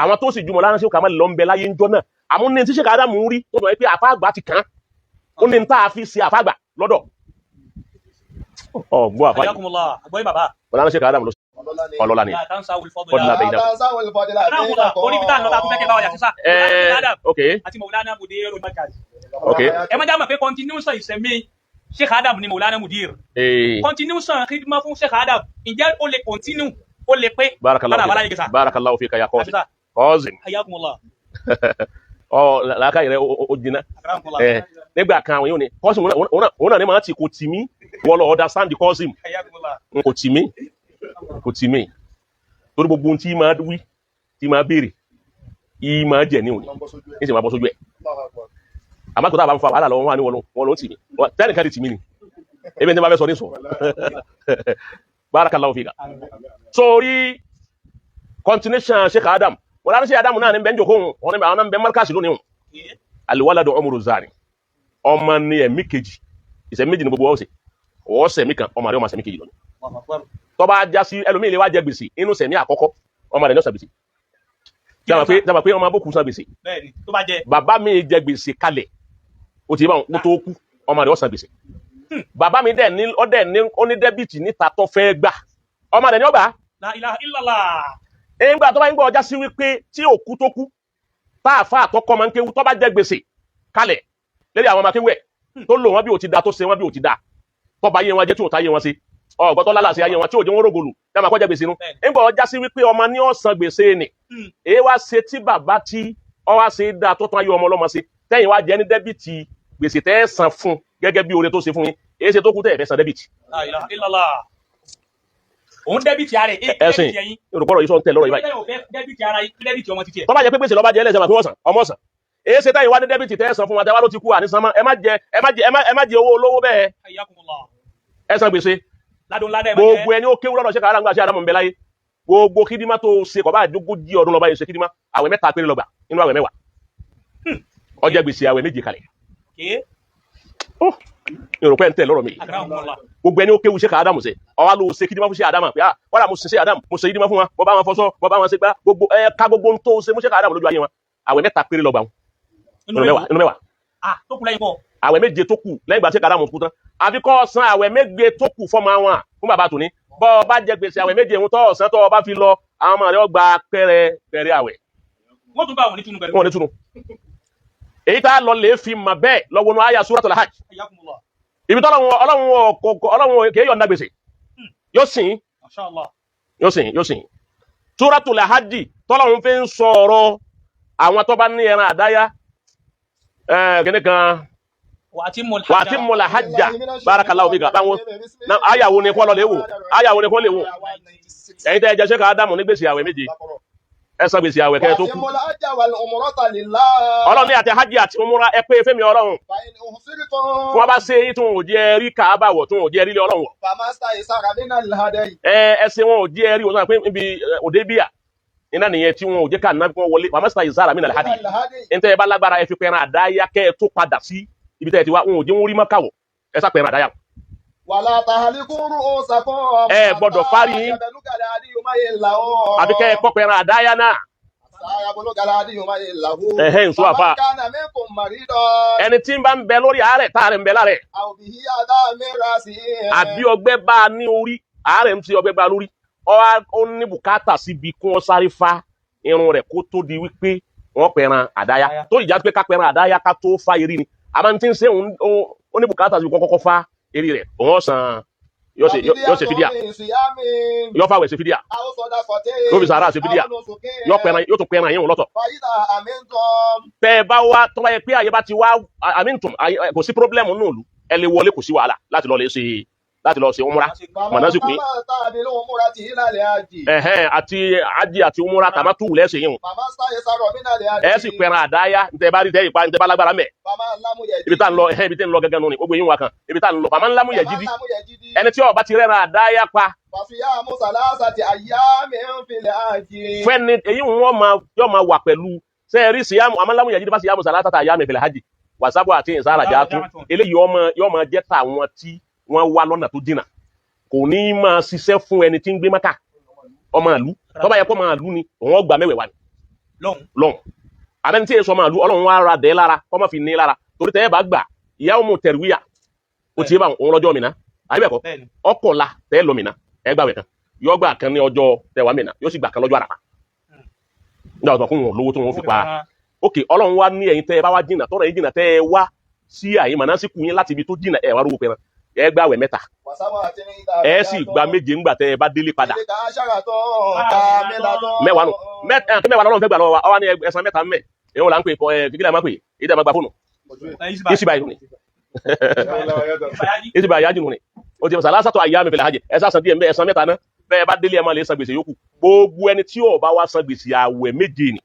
àwọn tó sì jùmọ̀ lára Sheikh Kamal lọ ń bẹ láyé ńjọ́ náà àmú ní tí Sheikh Adam rí tó sọ pé àfa àgbà ti kàn ó ní tá a fi ṣe àfa àgbà lọ́dọ̀ ọgbọ́ àfa yìí Mọ̀lánà Sheikh Adam lọ ọlọ́lá ni fọdùlá bẹ́ẹ̀ náà. ok ẹ má já mọ̀ pé continuation ìsẹ̀mí Sheikh Adam ni Mọ̀lánà Mudir continuation khidma fún Sheikh Adam ǹjẹ́ ó lè continue ó lè pé barakallahu fika ya Qasim làákàyè rẹ ó jiná nígbà kan àwọn yóò ní Qasim òun náà ní máa ti kò tì mí wọ́n lọ understand Qasim kò tì mí torí gbogbo ohun tí máa wí tí máa béèrè yìí máa jẹ ní òní ní sì máa bọ́ sójú ẹ̀ àmọ́ tó tá a bá ń fa wàhálà lọ́wọ́ wọn ní wọn ló ń tì mí tẹ́nìkan ti tì mí ni ebi ní bá fẹ́ sọ ní sọ barakallahu fika sórí continuation Sheikh Adam Mọ̀lánà Sheikh Adam náà ní bẹ́ẹ̀ ń jòkó wọn ní àwọn náà ń bẹ́ẹ̀ markasi lónìí wọn alwaladu umru zani ọmọ ní ẹ̀mí kejì ìṣẹ̀mí méjì ní gbogbo ọ̀sẹ̀ ọ̀sẹ̀ mi kan ọmọ rẹ̀ ọmọ sẹ̀mí kejì lónìí tó bá já sí ẹlòmíì lè wá jẹ gbèsè inú sẹ̀mí àkọ́kọ́ ọmọ rẹ̀ ní ọ̀sẹ̀ gbèsè jàmà pé ọmọ abókù san gbèsè bàbá mi jẹ gbèsè kalẹ̀ ó ti bá wọn tó kú ọmọ rẹ̀ ọ̀sẹ̀ gbèsè bàbá mi dẹ̀ ní ó ní dẹ́bìtì níta tó fẹ́ gbà ọmọ rẹ̀ ní ọgbà nígbà tó bá ń gbọ́ ọjà sí wípé tí òkú tó kú táàfà àtọkọ máa ń kéwú tó bá jẹ gbèsè kalẹ̀ lérí àwọn ọmọ akéwú ẹ̀ tó lò wọ́n bí ò ti da tó ṣe wọ́n bí ò ti da tó bá yé wọn jẹ́ tí ò tá yé wọn sí ọgbọ́n tó lálàsí ayé wọn tí ò jẹ́ wọn rògbòlù dáma kọjá gbèsè nu nígbà ọjà sí wípé ọmọ ní ọ̀sán gbèsè ni èyí wá ṣe tí bàbá tí ọ wá ṣe da tó tán ayé ọmọ ọlọ́mọ sí tẹ́yìn wá jẹ́ ní dẹ́bìtì gbèsè tẹ́ ẹ̀ san fún gẹ́gẹ́ bí oore tó ṣe fún yín èyí ṣe tó kú tẹ́ ẹ̀ fẹ́ san dẹ́bìtì. òun dẹ́bìtì ara ẹ̀ ẹ̀sìn olùkọ́rọ̀ yìí sọ ń tẹ̀ lọ́rọ̀ yìí báyìí tọ́ba jẹ́ pé gbèsè lọ́ba jẹ́ ẹlẹ́sẹ̀ máa fi wọ́n sàn ọmọ sàn èyí ṣe táyì wá ní dẹ́bìtì tẹ́ ẹ̀ san fún wa tẹ́wá ló ti kú àníṣanmọ́ ẹ má jẹ owó olówó bẹ́ẹ̀ ẹ san gbèsè gbogbo ẹni ó kéwú lọ́dọ̀ Sheikh Adam gbà Sheikh Adam ń bẹ láyé gbogbo kídímà tó ṣe kọ̀ bá àdógójì ọdún lọ́ba yìí ṣe kídímà àwẹ̀ 3 péré lọ́gbà nínú àwẹ̀ 10 ọjọ́ gbèsè àwẹ̀ 2 kalẹ̀ yorùbá ẹ̀ ń tẹ̀ lọ́rọ̀ mi gbogbo ẹni ó kéwú Sheikh Adam ṣe ọwá ló ṣe kídímà fún Sheikh Adam pé wọ́n dà mo ṣe Sheikh Adam mo ṣe kídímà fún wọn bọ́ bá wọn fọṣọ bọ́ bá wọn ṣe gbá gbogbo ká gbogbo tó ṣe mú Sheikh Adam lójú ayé wọn àwẹ̀ 3 péré lọ́gbà nínú 10 àwẹ̀ 7 tó kù lẹ́yìn ìgbà Sheikh Adam kú tán àfi kọ́ san àwẹ̀ 7 tó kù fọ́mọ wọn fún bàbá tòní bọ́ ọ bá jẹ gbèsè àwẹ̀ 7 ń tọ́ ọ̀sán tó ọba fi lọ àwọn ọmọ rẹ̀ gba pẹ́rẹ́ àwẹ̀. wọ́n tún bá wọn ní túnú pẹ̀lú. wọ́n ní túnú. èyí tá a lọ lè fi mà bẹ́ẹ̀ lọ́wọ́ nu àyà Suratul Hajj. ibi tó ọlọ́run kì í yọ̀ǹda gbèsè yóò sìn. Suratul Hajj tọ́lọ́run fi ń sọ̀rọ̀ àwọn tó bá ní ẹran àdáyá kíní kan wa atimmul hajja barakallahu fika báwọn ayàwó ni kọ́ lọ léwò ayàwó ni kọ́ léwò ẹ̀yin tẹ́ ẹ jẹ́ Sheikh Adamu ní gbèsè àwẹ̀ méje ẹ san gbèsè àwẹ̀ kẹ́ tó kú Ọlọ́run ní àti hajj àti umura ẹ pé fẹ́mi Ọlọ́run fún wa bá ṣe èyí tó wọn ò jẹ́ rí Kaaba wọ̀ tó wọn ò jẹ́ rí ilé Ọlọ́run wọ̀ ẹsẹ̀ wọn ò jẹ́ rí wọn sọ pé níbi òde bíà iná nìyẹn tí wọn ò jẹ́ ká nàbí wọn wọlé famasta izara min alhadi ntẹ́ ẹ bá lágbára ẹ fi pẹ̀ràn àdáyá kẹ́ ẹ tó padà sí ibi tẹ́ ẹ ti wá wọn ò jẹ́ wọn rí mọ́kàwọ̀ ẹ sá pẹ̀ràn àdáyá. wàlá tahalikuru ọ̀sàkọ́ ẹ gbọ́dọ̀ fárí yín àbí kẹ́ ẹ kọ́ pẹ̀ràn àdáyá náà. Nso afa ẹni tí ń bá ń bẹ lórí àárẹ̀ táàrẹ̀ ń bẹ lára ẹ̀ àbí ọgbẹ́ bá a ní orí àárẹ̀ ń ti ọgbẹ́ bá a lórí ó ní bùkátà síbi kí wọ́n sáré fa irun rẹ̀ kó tó di wípé wọ́n pẹ̀ràn àdáyá tó ìjà pé ká pẹ̀ràn àdáyá ká tó fa eré ni àmọ́ tí ń ṣe ó ní bùkátà síbi kọ́kọ́ fa eré rẹ̀ òun ọ̀sán yóò ṣe fídíà yóò fàwẹ̀ ṣe fídíà yóò fi sàárà ṣe fídíà yóò tún pẹ̀ràn yín lọ́tọ̀. tẹ́ ẹ bá wá tó bá yẹ pé àyè bá ti wá àmìntùm kò sí pírọ́blẹ́mù nínú ìlú ẹ lè wọlé kò sí wàhálà láti lọ ṣe umura mọ̀nàsíkù yín àti ájì àti umura tàmátù lẹ́sẹ̀ yín ẹ sì pẹ̀ràn àdáyá ntẹ́ bá rí tẹ́ ìpa ntẹ́ bá lágbára mẹ́ ibi tá ń lọ gẹ́gẹ́ nù ni gbogbo yín wà kan ibi tá ń lọ bàmá ńlá mú yẹ jídí ẹni tí ó bá ti rẹ́ràn àdáyá pa fẹ́ni èyí yóò máa wà pẹ̀lú sẹ́ẹ̀rí síyámù amálámù yẹ jídí bá síyámù sàlásàtà àyàmì fil hajj wàsábọ̀ àti ìsára jàtú eléyìí yóò máa jẹ́ tàwọn tí wọ́n wá lọ́nà tó dínà kò ní máa ṣiṣẹ́ fún ẹni tí ń gbé Mákà ọmọ ìlú tó bá yẹ kó máa lú ni òun gbà mẹ́wẹ̀ẹ́ wá ni lọ́hùn abẹ́ni tí èso máa lú Ọlọ́run wá ra dẹ́ lára kọ́ máa fi ní lára torí tẹ́ ẹ bá gbà ìyá ọmọ tẹ̀rùwíyà ó ti yé bá òun lọ́jọ́ Mínà àbíbẹ̀kọ́ ọkọ̀la tẹ́ lọ Mínà ẹ gbàwẹ̀ kan yóò gbà kan ní ọjọ́ tẹwàá Mínà yóò sì gbà kan lọ́jọ́ Àràfà nígbà tó kún wọn lówó tó wọn fi pa ókè Ọlọ́run wá ní ẹ̀yin tẹ́ ẹ bá wá jìnnà tọ́rọ̀ yìí jìnnà tẹ́ ẹ wá sí àyè mọ̀nàsíkù yín láti ibi tó jìnnà ẹ wá rówó pẹ̀ràn ẹ gbàwẹ̀ mẹ́ta ẹ sì gba méje ńgbà tẹ́ ẹ bá délé padà mẹ́wàá nù mẹ́wàá lọ́rùn fẹ́ gbà lọ́wọ́ wa ọwọ́ ni ẹ̀sán mẹ́ta mẹ́ èèyàn là ń pè kíkílẹ̀ máa pè èyí tẹ́ máa gba fóònù ìsìbà yìí nù ni ìsìbà yájú nù ni o ti sàlásàtọ̀ àyàmì fil hajj ẹ sá san díẹ̀ ẹ̀sán mẹ́ta náà bẹ́ẹ̀ bá délé ẹ máa lè san gbèsè yòókù gbogbo ẹni tí ó bá wá san gbèsè àwẹ̀ méje ni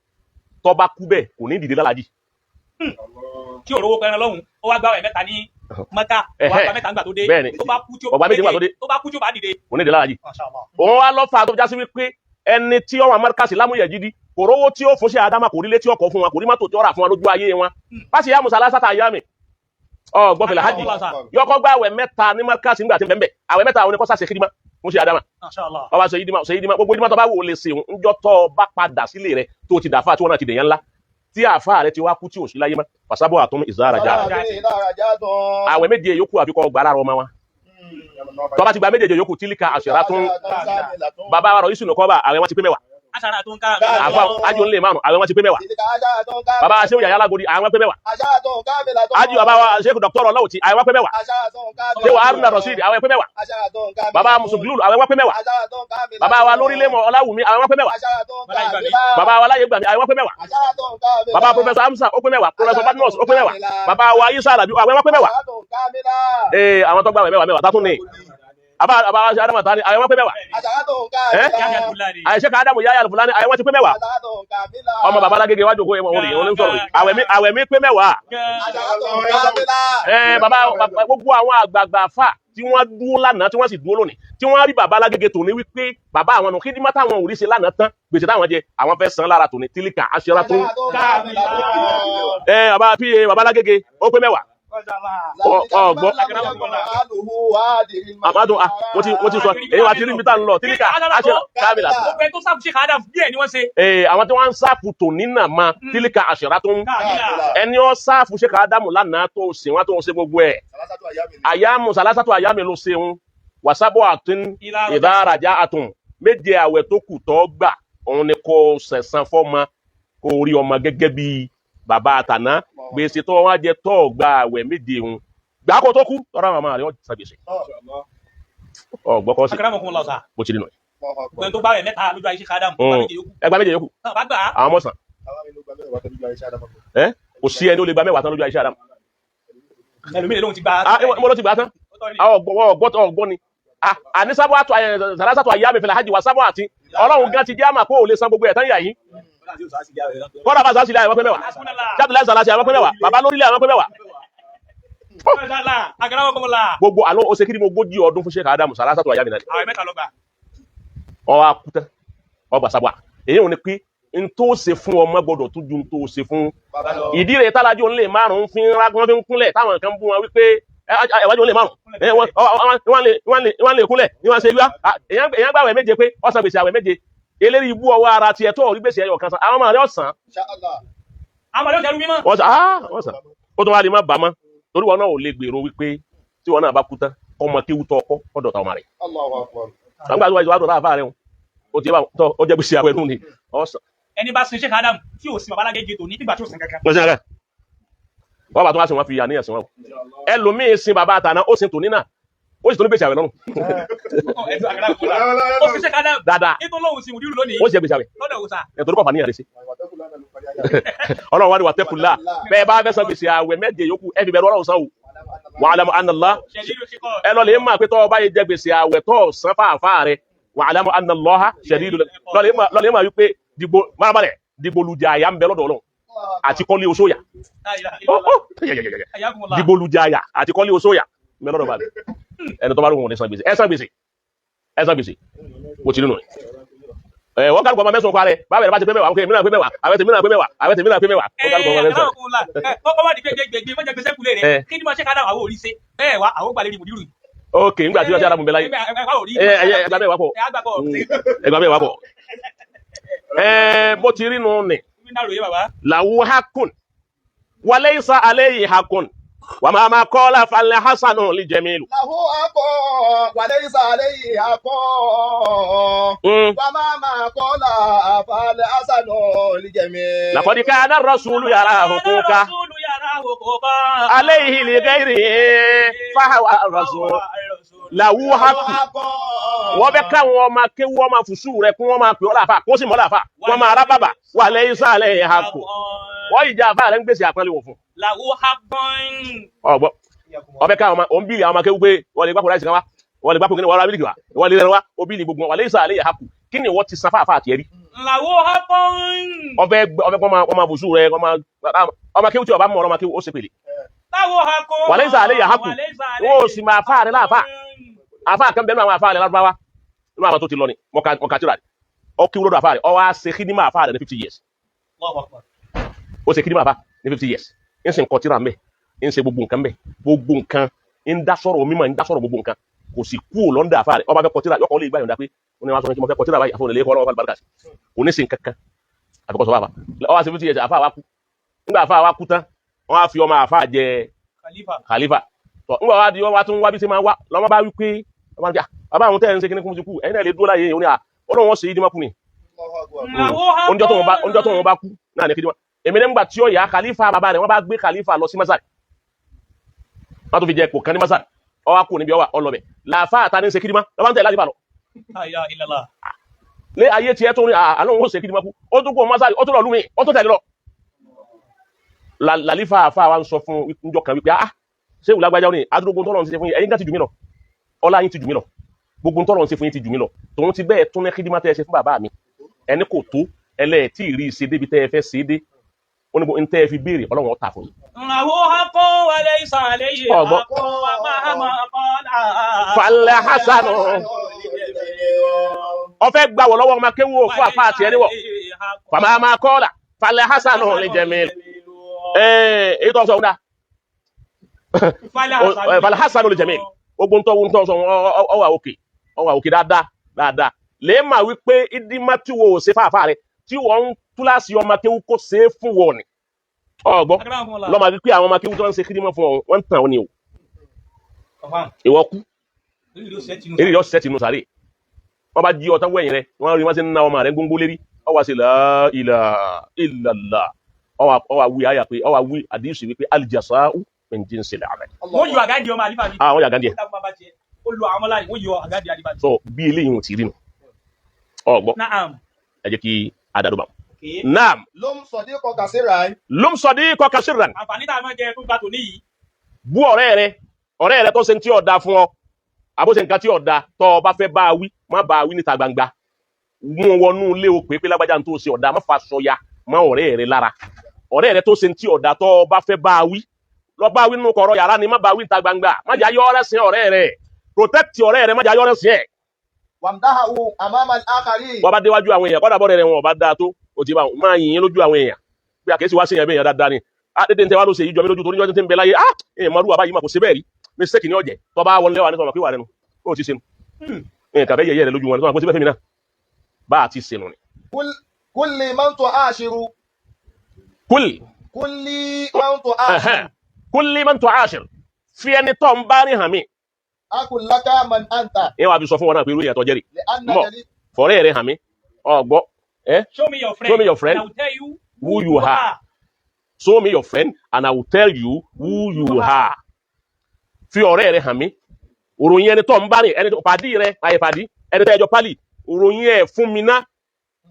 tó bá kú bẹ́ẹ̀ kò ní dìde lálàjì. kí òróró pẹran lọ́hùn ó wá gbàwẹ̀ mẹ́ta ní Mẹ́kà wà á mẹ́ta ńgbà tó dé tó bá kú tí ó bá dìde kò ní dìde lálàjì. òun wá lọ́fà tó já sí wípé ẹni tí ó wà márkàsì lámúyẹ̀ jídí kò rówó tí ó fún ṣe àdámà kò rí létí ọkọ̀ fún wọn kò rí mọ́tò tí ó rà fún wọn lójú ayé wọn pàṣẹ yá musa lásàtà àyàmì gbọ́ fil hajj yọkọ́ gbà àwẹ̀ mẹ́ta ní márkàsì ńgbà tí bẹ́ẹ̀ àwẹ̀ mẹ́ta àwọn oníkọ́sà ṣe kídímà fún ṣe àdámà ọba ṣe yídímà gbogbo yídímà tó bá wò lè ṣe ńjọ́ tó bá padà sílé rẹ̀ tó ti dàfà tí wọ́n náà ti dèyàn ńlá tí àfáà rẹ ti wá kú tí ò sí láyé mọ́ fàṣàbọ̀ àtún ìzára já àwẹ̀ méje yòókù àfikọ́ gbà lára ọmọ wa tó bá ti gba méje yòókù tílíkà àṣírà tún bàbá wa rọ̀ yìí sùnù kọ́ba àwẹ̀ wọn ti pé mẹ́wàá àfa ájú ńlẹ̀ márùn àwẹ̀ wọn ti pé mẹ́wàá bàbá wa ṣéwù yàyà alágodi àwẹ̀ wọn pé mẹ́wàá ájú bàbá wa ṣéwù dọ́kítọ́rọ̀ ọlọ́wọ̀ tí àwẹ̀ wọn pé mẹ́wàá ṣéwù haruna rasheed àwẹ̀ pé mẹ́wàá bàbá wa musuglul àwẹ̀ wọn pé mẹ́wàá bàbá wa lórílẹ̀mọ̀ ọláwùmí àwẹ̀ wọn pé mẹ́wàá bàbá wa láyé gbàmí àwẹ̀ wọn pé mẹ́wàá bàbá professor Hamza ó pé mẹ́wàá professor Badmus ó pé mẹ́wàá bàbá wa Isa Alabi àwẹ̀ wọn pé mẹ́wàá àwọn tó gbà àwẹ̀ mẹ́wàá tátún ní àbá ṣe Adamu tani àwẹ̀ wọn pé mẹ́wàá àìṣe ká Adamu Yahya Al-Fulani àwẹ̀ wọn ti pé mẹ́wàá ọmọ bàbá alágége wájú òkú ẹ̀wọ̀n òní òní sọ̀rọ̀ àwẹ̀ mi pé mẹ́wàá bàbá gbogbo àwọn àgbààgbà fà tí wọ́n dúró lánàá tí wọ́n sì dúró lónìí tí wọ́n rí bàbá alágége tòní wípé bàbá àwọn nùkí dímọ́ táwọn ò rí ṣe lánàá tán gbèsè táwọn jẹ àwọn fẹ́ san lára tòní tílíkà aṣọra tó bàbá alágége ó pé mẹ́wàá ọgbọ́ àmàdùn wọ́n ti sọ èyí wà tí rí mítà ń lọ tílíkà aṣọra káàmìlà àwọn tí wọ́n ń sáàfù tòní náà ma tílíkà aṣọra tó ń ẹni ó sáàfù ṣe káàdámù lánàá tó ṣe wọ́n tó ń ṣe gbogbo ẹ̀ àyàmù sàlásàtò àyàmì ló ṣeun wàsábọ̀ àtún ìdárajá àtún méje àwẹ̀ tó kù tó gbà òun ni kò sẹ̀san fọ́mọ kò rí ọmọ gẹ́gẹ́ bí bàbá àtàná gbèsè tó wá jẹ tó gba àwẹ̀ méje òun gbà kó tó kú tọ́ra màmá rẹ̀ wọ́n ti sàgbèsè ọgbọ́kọ́ sí bó ti rí nù. gbẹ̀n tó bá rẹ̀ mẹ́ta lójú ayé Sheikh Adam ẹgbàá méje yòókù bá gbà á àwọn mọ̀sán kò sí ẹni ó lè gba mẹ́wàá tán lójú ayé Sheikh Adam ẹlòmíì lóhun ti gba mo ló ti gbà tán ọgbọ́n ni àní sábọ̀ àtọ̀ sàlásàtọ̀ àyà mi fẹ̀lẹ̀ hajj wa sábọ̀ àti ọlọ́run gan ti jẹ́ àmà kó o lè san gbogbo ẹ̀ tán yà yín kọ́dà bá sàásìlẹ̀ àwọn pẹ́ mẹ́wàá sábìlẹ̀ sàlásì àwọn pẹ́ mẹ́wàá bàbá lórílẹ̀ àwọn pẹ́ mẹ́wàá gbogbo àlọ́ ó ṣe kí ni mo gbójú ọdún fún Sheikh Adam sàlásàtọ̀ àyà mi náà ọwọ́ akútẹ́ ọgbà sábọ̀ èyí ò ní pé n tó ṣe fún ọmọ gbọdọ̀ tó ju n tó ṣe fún ìdí rẹ̀ tálájú òun lè márùn-ún fi ń kúnlẹ̀ táwọn kan bú wọn wípé ẹwájú òun lè márùn wọ́n lè kúnlẹ̀ ní wọ́n ṣe wíwá èyàn gbà àwẹ̀ méje pé ọ̀sán gbèsè àwẹ̀ méje eléri ibú ọwọ́ ara tiẹ̀ tó orí gbèsè ẹyọ kan san àwọn ọmọ rẹ̀ ọ̀sán ọ̀sán ó tó wá lè má bà mọ́ torí wọn náà ò lè gbèrò wípé tí wọn náà bá kú tán ọmọ kéwú tó ọkọ ọ̀dọ̀ ta ọmọ rẹ̀ àgbà tó wájú wá dọ̀tà àfáà rẹ̀ ó ti ó jẹ́ gbèsè àwẹ̀ nù ni ọ̀sán ẹni bá sin Sheikh Adam tí ò sin babalágége tó ní nígbà tí ò sin kankan. wọ́n bá tó wá sí wọn fi àníyàn sí wọn. ẹlòmíín sin bàbá àtàná ó sin tòní náà ó sì tó ní gbèsè àwẹ̀ lọ́rùn. ó sin Sheikh Adam dáadáa ètò olóhùn sí ìwúdí lónìí. ó sì jẹ́ gbèsè àwẹ̀ lọ́dọ̀ òwúsà. ẹ̀tọ́ nípa àníyàn rẹ̀ sí. ọlọ́run wá ní wà tẹ́kùn lá bẹ́ẹ̀ bá fẹ́ san gbèsè àwẹ̀ méje yòókù ẹ fi bẹ̀rù ọlọ́run san o. wa'lamu anna Allah ẹ lọ lè máa pé tọ́ ọba yẹ jẹ gbèsè àwẹ̀ tọ́ san fáfá rẹ̀ wa'lamu anna Allah shadidul lọ lè máa wípé dìgbòlùjà àyà ń bẹ lọ́dọ̀ Ọlọ́run àti kọ́lé oṣóyà dìgbòlùjà àyà àti kọ́lé oṣóyà ń bẹ lọ́dọ̀ bàbá ẹni tó bá lóhun ní san gbèsè ẹ san gbèsè mo ti nínú rẹ̀ wọ́n kálukọ̀ ọmọ mẹ́sàn-án kọ́ rẹ̀ bábẹ̀ rẹ̀ bá ti pé mẹ́wàá ok mìíràn pé mẹ́wàá àwẹ̀ tèmi náà pé mẹ́wàá àwẹ̀ tèmi náà pé mẹ́wàá wọ́n kálukọ̀ ọmọ mẹ́sàn-án. kọ́kọ́ bá di gbẹgbẹgbẹ mọ́jà gbèsè kulẹ̀ rẹ̀ kí ni mo ṣe ká dá àwọn òrí ṣe bẹ́ẹ̀ wá àwọn gbàlẹ́ ìmùdírù. ok ngbà tí wọ́n ti ara mú bẹ láyé ẹgbà mẹ́wàá pọ̀ bó ti rí nù ní làwù hakùn wàlẹ́ ìsà alẹ́ yìí hakùn wà máa kọ́ la falẹ̀ hasanu lè jẹ́mílù. làwù akọ wàlẹ́ ìsà alẹ́ yìí akọ wà máa kọ́ la falẹ̀ hasanu lè jẹ́mílù. làkọ́dí ká dá rasulu yàrá hukuka alẹ́ yìí lè gẹ́rì fáwọn rasulu. làwù hakùn wọ́n bẹ káwọn ọmọ akéwú ọmọ fùsù rẹ̀ kún wọ́n máa pè ọ́ láàfà kó sì mọ́ láàfà wọ́n máa rá bàbà wà lẹ́yìn sáàlẹ̀ ẹ̀ hakùn wọ́n ìjà àfà rẹ̀ ń gbèsè àpẹẹlẹ wò fún. làwù hakùn. ọgbọ ọbẹ káwọn ọmọ òun bíìlì àwọn ọmọ akéwú pé wọ́n lè gbàpò láìsí kan wá wọ́n lè gbàpò kí ni wọ́n rà mílíkì wá wọ́n lè rẹ̀ wá ó bíìlì gbogbo wà lẹ́yìn sáàlẹ̀ ẹ̀ hakùn kí ni wọ́n ti san fáfá àti ẹ̀rí. làwù hakùn. ọbẹ kọ́ ọmọ fùsù rẹ̀ ọmọ akéwú tí ọba mọ̀ ọmọ akéwú ó ṣe pèlè. làwù hakùn. wà lẹ́yìn sáàlẹ̀ ẹ̀ hakùn wọ́n ò sì máa fà rẹ̀ láàfà àfà kan bẹ́ẹ̀ náà àwọn àfà rẹ̀ lárúbáwá nínú àwọn tó ti lọ ni mọ̀ká tíra rẹ̀ ọ kí wúlọ́dọ̀ àfà rẹ̀ ọ wá ṣe kídímà àfà rẹ̀ ní 50 years ó ṣe kídímà àfà ní 50 years ń ṣe nǹkan tíra mẹ́ ń ṣe gbogbo nǹkan mẹ́ gbogbo nǹkan ń dá sọ̀rọ̀ mímọ̀ ń dá sọ̀rọ̀ gbogbo nǹkan kò sì kú lọ́ndà àfà rẹ̀ ọba fẹ́ kọ tíra yọkọ̀ lè gbà yọ̀ǹda pé ó ní wọn sọ fún mi fẹ́ kọ tíra báyìí àfọ̀n lè kọ́ lọ́wọ́ bàbá kò ní ṣe nǹkan kan àfikọ́ sọ fà ọ wá ṣe 50 years àfà wa kú nígbà àfà wa kú tán wọ́n á fi ọmọ àfà jẹ khalifa tọ́ nígbà wá di wọ́n wá tún wá bí ṣe máa wá lọ́mọ bá wí pé bàbá àwọn tẹ́ẹ̀ ń ṣe kíní kún ti kú ẹ̀yin náà lè dúró láyé yìí ó ní ọlọ́run wọn ṣe yí dímákù ni oúnjẹ tó wọn bá kú náà ní kídímá èmi nígbà tí ó yá khalifa bàbá rẹ̀ wọ́n bá gbé khalifa lọ sí masari wọ́n tó fi jẹ ipò kan ní masari ọwá kù níbi ọwà ọlọ́bẹ̀ làáfà àta ní ṣe kídímá lọ́wọ́ ń tẹ̀ láti bà lọ. lé ayé tiẹ̀ tó ní àlọ́ òun ó ṣe kídímá kú ó tún kó masari ó tún lọ lú mi ó tún tẹ̀lé lọ. làlífà àfà wa ń sọ fún ìjọ kan wípé ṣé ìwúlágbájá ó ní adúrógbó tọ́lọ́ ń ṣe fún yín ẹ̀yin gá ti jù mí lọ ọlá yín ti jù mí lọ gbogbo tọ́lọ̀ ń ṣe fún yín ti jù mí lọ tòun ti bẹ́ẹ̀ tún ní kídímá tẹ́ ẹ ṣe fún bàbá mi ẹni kò tó ẹlẹ́ẹ̀tì rí ṣe débi tẹ́ ẹ fẹ́ ṣe dé ó ní ń tẹ́ ẹ fi béèrè ọlọ́run ọ̀tà fún yín. làwù hakùn wàlẹ́ ìsàlẹ̀ yìí hakùn wà máa kọ́ la. falẹ̀ hasanu ọfẹ́ gbà wọ̀ lọ́wọ́ ọmọ akéwò fún àfa àti ẹni wọ̀ fàmà máa kọ́ la falẹ̀ hasanu lè jẹ mí èyí tó ń sọ wọn dá falẹ̀ hasanu lè jẹ mí ogun tó ń tọ́ sọ ọwà òkè dáadáa lè máa wípé ìdímá tí wo ṣe fáfá rẹ̀ tí wọ́n ń túláàsì ọmọ akéwú kó ṣe é fún wọn ni ọgbọ́n lọ́mọ wípé àwọn ọmọ akéwú tó ń ṣe kídímọ̀ fún wọn ń tàn wọn ni o ìwọ kú eré yọ sẹ́ẹ̀tì nù sáré wọ́n bá jí ọtán wẹ̀yìn rẹ̀ wọ́n rí wọ́n sí ń ná ọmọ rẹ̀ gbóngbó lérí ọwà sí la ilaha illallah ọwà wí àyà pé ọwà wí àdíyèsí wípé al-jasā'u min jinsil 'amal. wọ́n yọ àgáǹdì ọmọ àlífà mi. àwọn yọ àgáǹdì ẹ̀. ó lo àwọn láyé wọ́n yọ àgáǹdì àlífà mi. sọ bí eléyìí ò ti rí nù ọgbọ Naam. ẹ jẹ́ kí adaduba Okay. naam lum sadiqo kasiran. lum sadiqaka sirran Àǹfààní tá a máa jẹ tó gbà tó níyì. bú ọ̀rẹ́ rẹ tó ṣe tí ó dá fún ọ àbó ṣe nǹkan tí ó dá tó bá fẹ́ bá wí má bá wí níta gbangba mú wọnú ilé o pé lágbájá n tó ṣe ọ̀dá má fa sọya má ọ̀rẹ́ rẹ lára ọ̀rẹ́ rẹ tó ṣe tí ó dá tó bá fẹ́ bá wí lọ bá wí nínú kọ̀rọ̀ yàrá ni má bá wí níta gbangba má jà yọ ọ̀rẹ́ sin ọ̀rẹ́ rẹ protect ọ̀rẹ́ rẹ má jà yọ ọ̀rẹ́ sin ẹ wamdahu amama al-akharin. wọ́n bá déwájú àwọn èèyàn kọ́dà bọ́ọ̀rẹ́ rẹ wọn ò bá dáa tó o ti bá wọn máa yìn lójú àwọn èèyàn pé àkẹ́sí wá sí èèyàn bí èèyàn dáadáa ni dédé tẹ wá ló ṣe yìí jọ mí lójú torí ọjọ́ tí ń bẹ láyé èèyàn máa rú àbáyé máa kò ṣe bẹ́ẹ̀ rí mistake ni ọ̀jẹ̀ tó bá wọlé wà ní sọ̀rọ̀ pé wà rẹ nu ó ti ṣe nu nǹkan bẹ́ẹ̀ yẹ̀yẹ́ rẹ lójú wọn tó máa kó sí bẹ́ẹ̀ fẹ́mi náà bá a ti ṣe nu ni. kulli man tu'ashiru. kulli man tu'ashiru. kulli man tu'ashir fi ẹni tó ń bá ní hàn mí. akul laka man anta. ẹ wàá fi sọ fún wọn náà pé irú ìyàtọ̀ jẹ́rì li'anna mọ̀ fọ̀rẹ́ rẹ hàn mí ọ̀gbọ́ Show me your friend. Show me your friend. And I will tell you who you are. Show me your friend and I will tell you who you are. Fi ọ̀rẹ́ rẹ hàn mí. Òròyìn ẹni tó ń bá rìn ẹni tó pàdí rẹ àyè pàdí ẹni tó ẹjọ́ pálí. Òròyìn ẹ̀ fún mi ná.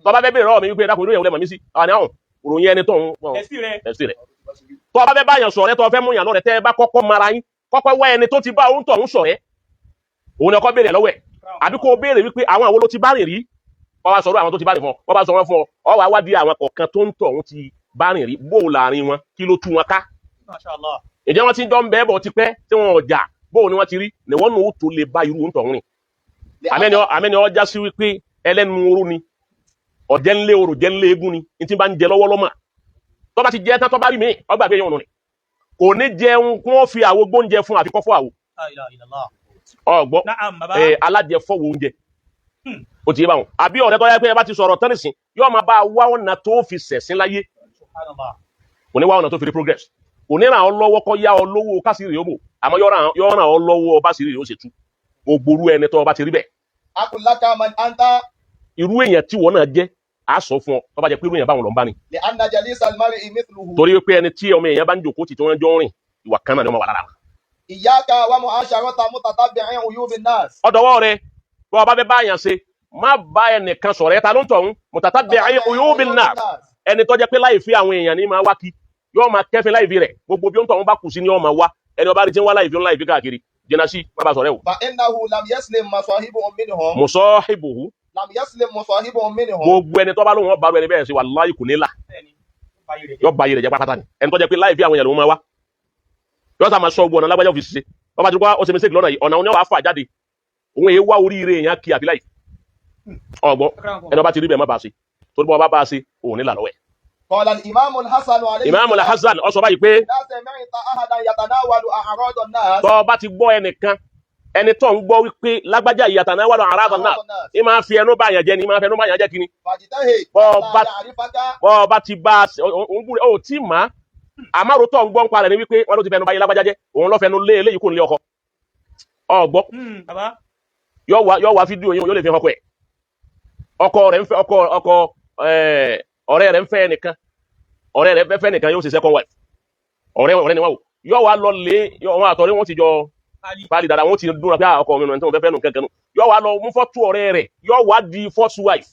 Tó bá fẹ́ bèèrè ọ̀rọ̀ mi wípé dákun inú ìyẹn wọlé mọ̀ mí sí. Àwọn ni àwọn òròyìn ẹni tó ń Ẹ̀sìn rẹ̀. Tó bá fẹ́ bá yàn sọ̀rẹ́ tó fẹ́ mú yàn lọ́rẹ̀ tẹ́ ẹ bá kọ́kọ́ mara yín. Kọ́kọ́ wá ẹni tó ti bá òun tọ̀ ń sọ̀rẹ́. Òun ni ọkọ béèrè lọ́wọ́ ẹ̀. Àbí kó béèrè wípé àwọn àwo ló ti bá rìn rí. Wọ́n bá sọ̀rọ̀ àwọn tó ti bá rìn fún ọ. Wọ́n bá sọ wọn fún ọ. Ọ wá wádìí àwọn kọ̀ọ̀kan tó ń tọ̀ òun ti bá rìn rí. Bó láàrin wọn kí ló tú wọn ká. Mashallah. Ǹjẹ́ wọ́n ti ń jọ ń bẹ́ẹ̀ bọ̀ tipẹ́ tí wọ́n ọjà bóò ni wọ́n ti rí ni wọ́n nù ó tó lè bá irú ń tọ̀ rìn. Àmẹ́ni ọjà sí wípé ẹlẹ́nu oró ni ọ̀jẹ̀ ńlé orò jẹ́ ńlé eégún ni ní tí bá ń jẹ lọ́wọ́ lọ́mà. Tó bá ti jẹ́ tán tó bá rí mi ọgbà pé yẹn ọ̀nà ni. Kò ní jẹun kí wọ́n fi àwo gbóúnjẹ fún àfikọ́ fún àwo. Ọ̀gbọ́ alájẹfọ́wọ́ oúnjẹ. Ó ti yé báwọn. Àbí ọ̀rẹ́ tó yẹ pé ẹ bá ti sọ̀rọ̀ tán nìsín yóò máa bá wá ọ̀nà tó fi ṣẹ̀sín láyé. Kò ní wá ọ̀nà tó fi rí progress. Kò ní ràn ọ́ lọ́wọ́ kọ́ yá ọ lówó kásìrì yóò bò. Àmọ́ yóò ràn ọ́ lọ́wọ́ básìrì yóò ṣe tú. Ògbórú ẹni tó bá ti rí bẹ́ẹ̀. Akulaka man anta. Irú èèyàn tí wọ́n náà jẹ́ á sọ fún ọ tó bá jẹ́ pé irú èèyàn báwọn lọ ń bá ni. Li anna jalisa al-mar'i mithluhu. Torí pé ẹni tí ọmọ èèyàn bá ń jòkó tì tí wọ́n jọ ń rìn ìwà kan náà ni wọ́n wà lára. Iyyaka wa mu'asharata mutatabi'in uyubin nas. Ọ̀dọ̀wọ́ rẹ bọ́ ọ bá fẹ́ bá àyàn ṣe má bá ẹnìkan sọ̀rọ̀ ẹ̀ta ló ń tọ̀hún mutatabi'in uyubin nas. Ẹni tó jẹ́ pé láì fi àwọn èèyàn ní máa wá kí yóò máa kẹ́fín láì fi rẹ̀ gbogbo bí ó ń tọ̀hún bá kù sí ni yóò máa wá ẹni ọba rí tí ń wá láì fi ń láì fi káàkiri jìnnà sí má bá sọ̀rẹ́ o. Fa innahu lam yaslim masahibuhum minhum. Musahibuhu Lam yaslim masahibuhum minhum. gbogbo ẹni tó bá lóun ọba ẹni bẹ́ẹ̀ sí wallahi kò ní là yóò bá yé rẹ̀ jẹ́ pátá ni ẹni tó jẹ́ pé láì fi àwọn èèyàn ló máa wá yóò sá máa sọ gbọ́ ọ̀nà lágbájá òfìsì ṣe wọ́n bá ti kọ́ ó ṣe mistake lọ́nà yìí ọ̀nà òun yóò wá fà jáde òun èyí wá oríire èèyàn kí àfi láì ọgbọ́n ẹni ọba ti rí bẹ́ẹ̀ má bá a ṣe torí bọ́ ọba bá a ṣe òun ní là lọ́wọ́ ẹ̀. Qala al-imam al-Hasan alayhi. Imam al-Hasan ó sọ báyìí pé la sami'ta ahadan yatanawalu a'rad an-nas. tọ́ ọba ti gbọ́ ẹnìkan ẹni tó ń gbọ́ wípé lágbájá yatanawalu a'rad an-nas ní máa fi ẹnu bá yàn jẹ ni máa fi ẹnu bá yàn jẹ kí ni. Fajitahid. bọ́ ọba ti bá ó tí mà àmárò tó ń gbọ́ ń parẹ̀ ní wípé wọ́n ló ti fẹnu báyìí lágbájá jẹ́ òun lọ́ fẹnu lé eléyìí kò ní ọkọ ọgbọ́ yóò wá fídíò yóò lè fi ọkọ ẹ̀ ọkọ rẹ̀ ń fẹ́ ọkọ ọ̀rẹ́ rẹ̀ ń fẹ́ nìkan ọ̀rẹ́ rẹ̀ fẹ́ nìkan yóò ṣe second wife ọ̀rẹ́ ni wọ́n wò yóò wá lọ lé wọn àtọ̀rẹ́ wọn ti jọ pálí dada wọn ti dúnra pé ọkọ mi nù tí wọn fẹ́ fẹ́ nù kankan nù yóò wá lọ mú fọ́tò ọ̀rẹ́ rẹ̀ yóò wá di first wife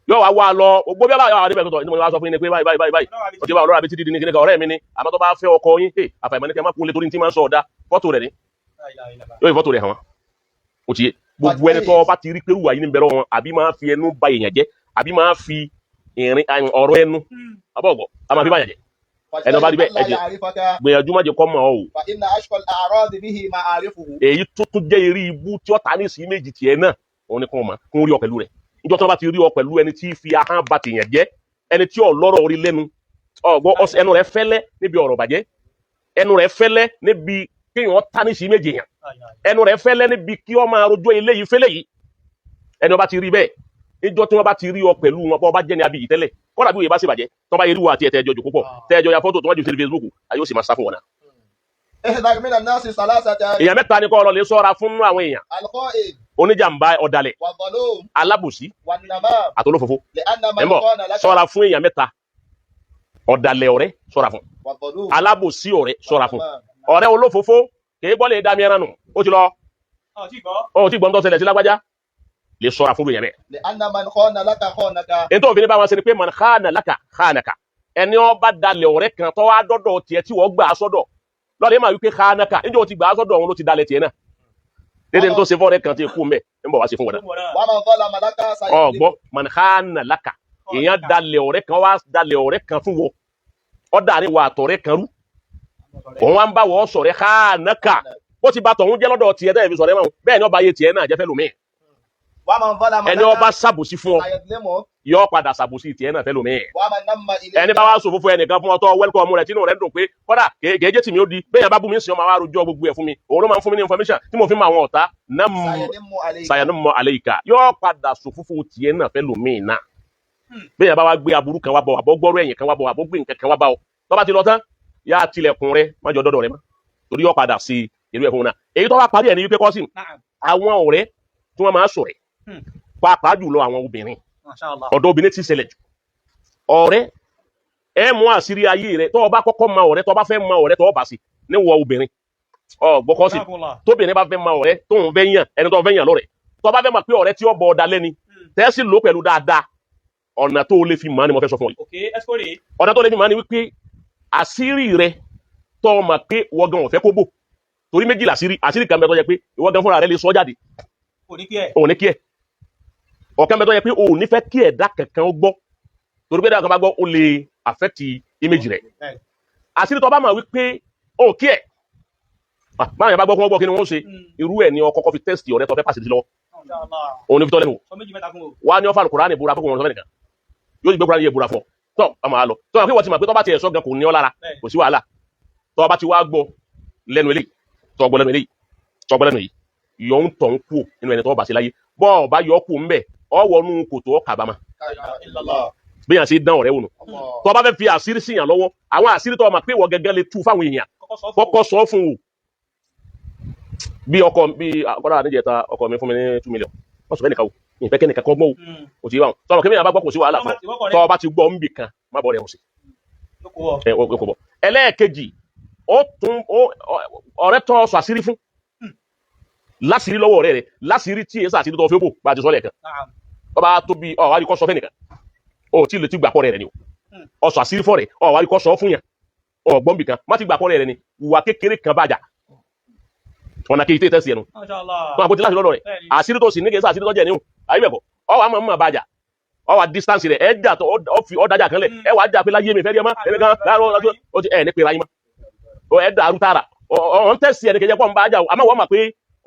yóò wá lọ gbogbo bí wàá níbẹ̀ tó tọ̀ ní mo wá sọ fún yín ni pé báyìí o ti bá ọlọ́run àbí títí di ní kíníkà ọ̀rẹ́ mi ni àmọ́ tó bá fẹ́ ọkọ yín àfàìmọ̀ ní kẹ́ má kún lé torí tí máa ń sọ ọ̀dà fọ́tò rẹ̀ ni yóò fọ́tò rẹ̀ hàn wọ́n o ti yé gbogbo ẹni tó bá ti rí pé wà yín ní bẹ̀rẹ̀ wọn àbí máa fi ẹnu ba èèyàn jẹ́ àbí máa fi ọ̀rọ̀ ẹnu abọ́ọ̀gbọ̀ a máa fi báyàn jẹ́ ẹni ọba rí bẹ́ẹ̀ ẹ̀jẹ̀ gbìyànjú má jẹ́ kọ́ mọ̀ ọ́ o. Fa inna ashqal a'rad bihi ma'arifuhu. èyí tó tún jẹ́ eré ibú tí ó ta ní sí méjì tiẹ̀ náà òun ni kò mọ̀ kó rí ọ pẹ̀lú rẹ̀ níjọ́ tí wọ́n bá ti rí ọ pẹ̀lú ẹni tí fi ahọ́n ba tèèyàn jẹ́ ẹni tí ò lọ́rọ̀ orí lẹ́nu ọ̀gbọ́ ẹnu rẹ̀ fẹ́lẹ́ níbi ọ̀rọ̀ bàjẹ́ ẹnu rẹ̀ fẹ́lẹ́ níbi kéèyàn ta ní sí méjì yàn ẹnu rẹ̀ fẹ́lẹ́ níbi kí ọ máa rojọ́ eléyìí fẹ́lẹ́ yìí ẹni ọba ti rí bẹ́ẹ̀ níjọ́ tí wọ́n bá ti rí ọ pẹ̀lú wọn bọ́ bá jẹ́ ní abiyì tẹ́lẹ̀ kọ́dà bí òye bá sì bàjẹ́ tó bá yẹrí wà àti ẹ̀tẹ́ ẹjọ́ jòkó pọ̀ tẹ́ẹ̀jọ́ ya fọ́tò tó wọ́n jù sí Facebook ayé ó sì máa sá fún wọn náà. Ihdar min an-nas salasata. èèyàn mẹ́ta ni kọ́ ọ lè sọ́ra fún àwọn èèyàn Al-qa'id. oníjàmbá ọ̀dàlẹ̀ Wal-dhalum. alábòsí Wan-namam. àtolófòfó Li'anna man ẹ̀mọ́ qala laka. sọ́ra fún èèyàn mẹ́ta ọ̀dàlẹ̀ ọ̀rẹ́ sọ́ra fún Wal-dhalum. alábòsí ọ̀rẹ́ sọ́ra fún ọ̀rẹ́ olófòfó kìí bọ́lẹ̀ dami ẹran nù ó ti lọ ó ti gbọ́n tó ṣẹlẹ̀ sí lágbájá lè sọ́ra fún yẹn bẹ́ẹ̀. لأن من خان لك خانك. ètò òfin bá wọn ṣe ni pé man khana laka khanaka ẹni ó bá dalẹ̀ ọ̀rẹ́ kan tó wá dọ́dọ̀ tiẹ̀ tí wọ́n gbà á sọ́dọ̀ lọ́dẹ̀ máa wí pé khanaka níjọ́ ti gbà á sọ́dọ̀ òun ló ti dalẹ̀ tiẹ̀ náà dédé tó ṣe fọ́ọ̀rẹ́ kan tí kú mbẹ́ ń bọ̀ wá sí fún wọn náà. ومن ظلم لك سيظلم. ọgbọ́ man khana laka èèyàn dalẹ̀ ọ̀rẹ́ kan wá dalẹ̀ ọ̀rẹ́ kan fún wọn ọ̀dà ni wà àtọ̀rẹ́ kan rú òun wá ń bá wọ́ sọ̀rẹ́ khanaka bó ti bá tọ̀hún jẹ́ lọ́dọ̀ tiẹ̀ tẹ́lẹ̀ fi sọ̀rẹ́ mọ́ bẹ́ẹ̀ ni ọba ayé tiẹ̀ náà jẹ́ fẹ́ lómi ومن ظلم ẹni ọba ṣàbòsí fún ọ سيظلمه. yọ padà ṣàbòsí tiẹ̀ náà fẹ́ lómi ومن نم إليك. ẹni bá wá sọ fúnfún ẹnìkan fún ọtọ wẹlkọọmù rẹ tínú rẹ dùn pé kódà gẹ́gẹ́ tì mí ó di bẹ́ẹ̀ yẹn bá bú mi sí ọmọ wa rojọ́ gbogbo ẹ̀ fún mi òun ló máa ń fún mi ní information tí mo fi mọ àwọn ọ̀tá سينم عليك. sàyẹnumọ àlẹyìká yọ padà sọ fúnfún tiẹ̀ náà fẹ́ lómi náà bẹ́ẹ̀ yẹn bá wá gbé aburú kan wá bọ̀ àbọ̀ gbọ́rọ̀ ẹ̀yìn kan wá bọ̀ àbọ̀ gbé nǹkan kan wá bá ọ tó bá ti lọ tán yá tilẹ̀kùn rẹ má jọ dọ́dọ̀ rẹ mọ́ torí yọ padà sí irú ẹ̀ fún un náà èyí tó wá parí ẹ̀ ní wípé kọ́sìn àwọn ọ̀rẹ́ tí wọ́n máa ń sọ̀rẹ́ pàápàá jùlọ àwọn obìnrin ọ̀dọ̀ obìnrin ti ṣẹlẹ̀ jù ọ̀rẹ́ ẹ mú àṣírí ayé rẹ tó o bá kọ́kọ́ mọ ọ̀rẹ́ tó o bá fẹ́ mọ ọ̀rẹ́ tó o bá sí níwọ obìnrin gbọ́kọ́ sí tóbìnrin bá fẹ́ mọ ọ̀rẹ́ tó ń fẹ́ yàn ẹni tó ń fẹ́ yàn lọ́rẹ́ tó o bá fẹ́ mọ̀ pé ọ̀rẹ́ tí ó bọ ọ̀dà lẹ́ni tẹ́sí lò pẹ̀lú dáadáa ọ̀nà tó o lè fi mọ̀ ni mo fẹ́ sọ fún ọ yìí ọ̀nà tó o lè fi mọ̀ ni wípé àṣírí rẹ tó o mọ̀ pé wọ́gàn ọ̀fẹ́ kó bò torí méjì àṣírí kan bẹ tó yẹ pé ìwọ́gàn fúnra rẹ lè sọ jáde òní kí ẹ ọ̀kan bẹ tó yẹ pé o ò ní fẹ́ kí ẹ̀dá kankan ó gbọ́ torí pé ẹ̀dá kan bá gbọ́ ó lè affect image rẹ̀ àṣírí tó bá mọ̀ wípé o kí ẹ̀ máa yẹn bá gbọ́ kí wọ́n gbọ́ kí ni wọ́n ṣe irú ẹ̀ ni ọkọ̀ fi test ọ̀rẹ́ tó fẹ́ pàṣẹ lọ́wọ́ òun ní fi tọ́ lẹ́nu wá ní ọ́fà Kùránì búra fún wọn nìkan yóò gbé Kùránì yẹ búra fún ọ tó ọmọ àlọ tó wà pé wọ́n ti mọ̀ pé tó bá ti ẹ̀ sọ gan kò ní ọ lára kò sí wàhálà tó bá ti wá gbọ́ lẹ́nu eléyìí tó gbọ́ lẹ́nu eléyìí tó gbọ́ lẹ́nu yìí yọ ń tọ̀ ń kú nínú ẹni tó bá sí láyé bọ́ ọ bá yọ kú ń bẹ̀ ọ wọnú kòtò ọ kàbámà bí yàn sí dán ọ̀rẹ́ wò nù tó bá fẹ́ fi àṣírí sí yàn lọ́wọ́ àwọn àṣírí tó mọ̀ pé ìwọ gẹ́gẹ́ lè tú fáwọn èèyàn kọ́kọ́ sọ fún wò bí ọkọ bí akọ́dà níjẹta ọkọ mi fún mi ní 2 million wọ́n sọ fẹ́ nìkan wò ìfẹ́ kẹ́ nìkan kan gbọ́ wò kò tí ì wà wọn tọmọ kébìyàn bá gbọ́ kò sí wàhálà fún ọ tó bá ti gbọ́ ń bì kan má bọ̀ rẹ̀ hùn sí ẹlẹ́ẹ̀kejì ọ̀rẹ́ tó sọ àṣírí fún láṣìírí lọ́wọ́ ọ̀rẹ́ rẹ̀ láṣìírí tí èsà àti tó fẹ́ bò bá ti sọ́lẹ̀ kan ọba tó bí ọ̀wárí kọ́ sọ fẹ́ nìkan ó tí lè ti gbàpọ̀ rẹ̀ ni ó sọ àṣírí fọ́ rẹ̀ ọ̀wárí kọ́ sọ fún yàn ọ̀gbọ́n bì kan má ti gbàpọ̀ rẹ̀ ni ìwà kékeré kan bàjá ọ̀nà kejì tẹ́ tẹ́sí ẹnu tó àpótí láti lọ́dọ̀ rẹ̀ àṣírí tó sì ní kẹsà àṣírí tó jẹ́ níhùn ayébẹ̀kọ́ ọwà máa ń mọ̀ bàjá ọwà distance rẹ̀ ẹ̀dà tó ọ̀dájà kan lẹ̀ ẹwà jà pé láyé mi fẹ́ rí ọmọ ẹnìkan láàárọ̀ ó ti ẹ̀ ní pé ráyé mọ́ ẹ̀dà arútara ọ̀n tẹ́sí ẹnì kejì pọ̀ ń bàjá àmọ́ wọ́n mọ̀ pé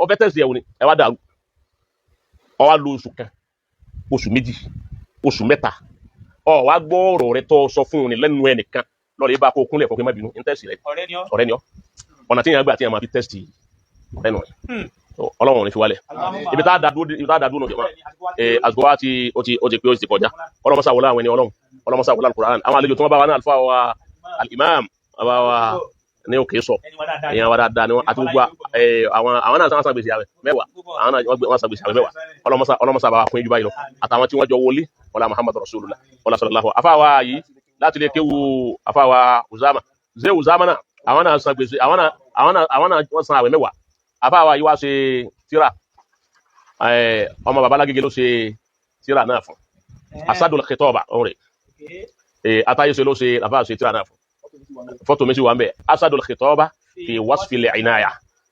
ọfẹ tẹsí ẹwù ni ẹ wá dàrú ọ wá lo oṣù kan oṣù méjì oṣù mẹ́ta ọ wá gbọ́ ọ̀rọ̀ rẹ tó sọ fún un ní lẹ́nu ẹnìkan lọrẹ bá kó kúnlẹ̀ fún pé má bínú ní tẹsí rẹ ọ̀rẹ́ ni ọ ọ̀nà tí yẹn gbà tí yẹn máa fi tẹsí lẹ́nu rẹ Ọlọ́run ní fi wálẹ̀ ibi tá a dàdú nù jọmọ àsìkò wa ó ti pé ó ti kọjá ọlọmọsá wọlé àwọn ẹni Ọlọ́run ọlọmọsá wọlé Al-Qur'an àwọn àlejò tí wọn bá wà ní àlùfáà wa al-imam bá wa ní òkè sọ èèyàn wa dáadáa ni wọn àti gbogbo àwọn náà sàn gbèsè àwẹ̀ mẹ́wàá àwọn náà wọn sàn gbèsè àwẹ̀ mẹ́wàá ọlọmọsá bá wa fún ìjùbá yìí lọ àtàwọn tí wọn jọ wọlé ọlá Muhammadu Rasulullah ọlá sallallahu afáwa yìí láti lè kéwu afáwa Uzama zé Uzama náà àwọn náà sàn gbèsè àwọn náà wọn sàn àwẹ̀ mẹ́wàá afáwa yìí wá ṣe tíra ọmọ babalágége ló ṣe tíra náà fún Asadul Khitoba ọ̀rẹ́ atayese ló ṣe afáwa ṣe tíra náà fún فوتو ميسي وامبي أسد الخطابة في وصف العناية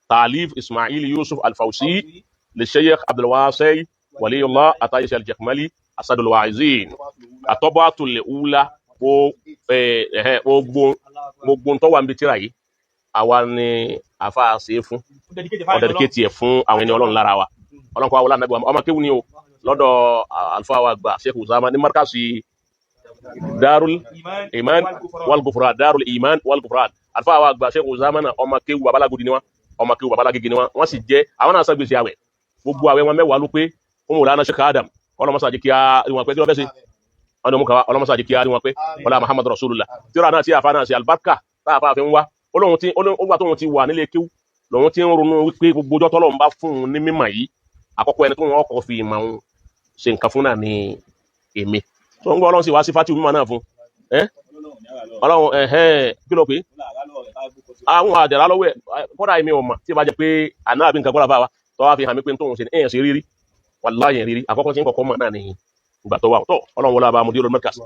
تأليف إسماعيل يوسف الفوسي للشيخ عبد الواسع ولي الله أتايس الجكملي أسد الواعظين الطبعة الأولى gbogbo tó wà ń bi tírà yìí àwa ni àfa ṣe fún ọ̀dẹ̀dẹ̀kẹ́tì ẹ̀ fún àwọn ẹni Ọlọ́run lára wa Ọlọ́run kọ́ wa wọlé ànábì ọmọ kéwù ni o lọ́dọ̀ àlùfáà wa gba Sheikh Uzama ní markasi darul iman wal gufran darul iman wal gufran alfa wa gba Sheikh Uzama na ọmọ kéwú babalagudi ni wọ́n ọmọ kéwú babalagigi ni wọ́n sì jẹ́ àwọn náà sagbèsè àwẹ̀ gbogbo àwẹ̀ wọn mẹ́wàá ló pé ó mú lana Sheikh Adam ọlọmọsá jẹ́ kí a rí wọn pé tí wọ́n fẹ́ sí ọdún mú kàwá ọlọmọsá jẹ́ kí a rí wọn pé wọlá Muhammadu Rasulullah tíra náà tí àfa náà sí albarka tá àfa fi ń wá olóhun tóhun ti wà nílé kéwú lòun ti ń ronú wípé gbogbo ọjọ́ tọ́lọ́run bá fún un ní mímọ̀ yìí àkọ́kọ́ ẹni tó wọn kọ́ fi ìmọ̀ òun ṣe nǹkan fún náà ní èmi tó ń gbọ́ Ọlọ́run sì wá sí fatihu mímọ̀ náà fún Ọlọ́run kí ló pé àwọn àdẹ̀rà lọ́wọ́ ẹ̀ kọ́dà èmi ò mọ̀ tí ó bá jẹ́ pé àná àbí nǹkan kọ́dà bá wa tó wá fi hàn mí pé tóun ṣe ní èèyàn ṣe rírí wàláyé rírí àkọ́kọ́ tí ń kọ́kọ́ mọ̀ náà ní ìgbà tó wà tó ọlọ́run wọlé abá mudirul markaz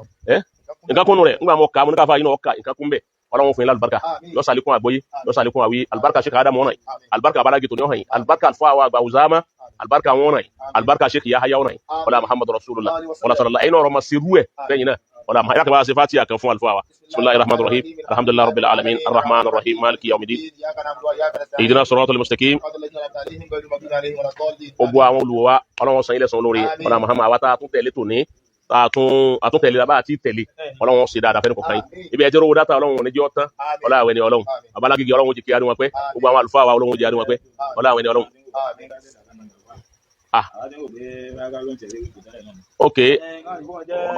nǹkan kúnnú rẹ̀ ńgbà mọ̀ ká mo ní ká fa yín náà ọ̀ka nǹkan kún bẹ́ẹ̀ ọlọ́run fún yín lálùbáríkà lọ́sàlékún àgbọ́yé lọ́sàlékún àwí alùbáríkà Sheikh Adamu ọ̀nà yìí alùbáríkà abalagi tó ní ọ̀hìn alùbáríkà alfa wa àgbà Uzama alùbáríkà wọn ọ̀nà yìí alùbáríkà Sheikh Yahya ọ̀nà yìí wala Muhammadu Rasulullah wala sallallahu ẹ̀yin ọ̀rọ̀ ma ṣe rú ẹ̀ lẹ́yìn náà wala ma yàtọ̀ bá ṣe fatiha kan fún alfa wa bismillahir rahmanir rahim alhamdulillahi rabbil alamin arrahmanir rahim maliki yawmiddin ihdina siratal mustaqim gbogbo àwọn olùwà ọlọ́run san ilẹ̀ san olórí wala Muhammad wa ta tún tẹ̀lé tòní àtúntẹ̀lé labá àti tẹ̀lé ọlọ́run ṣe dáadáa fẹ́ni kọ̀ọ̀kan yìí ibi ẹjọ́ owó dátà ọlọ́run ní jẹ́ ọ̀tán ọlá àwẹ̀ ni ọlọ́run abalágígí ọlọ́run jẹ́ kí adé wọn pẹ́ gbogbo àwọn àlùfáà wa ọlọ́run jẹ́ adé wọn pẹ́ ọlá àwẹ̀ ni ọlọ́run. ok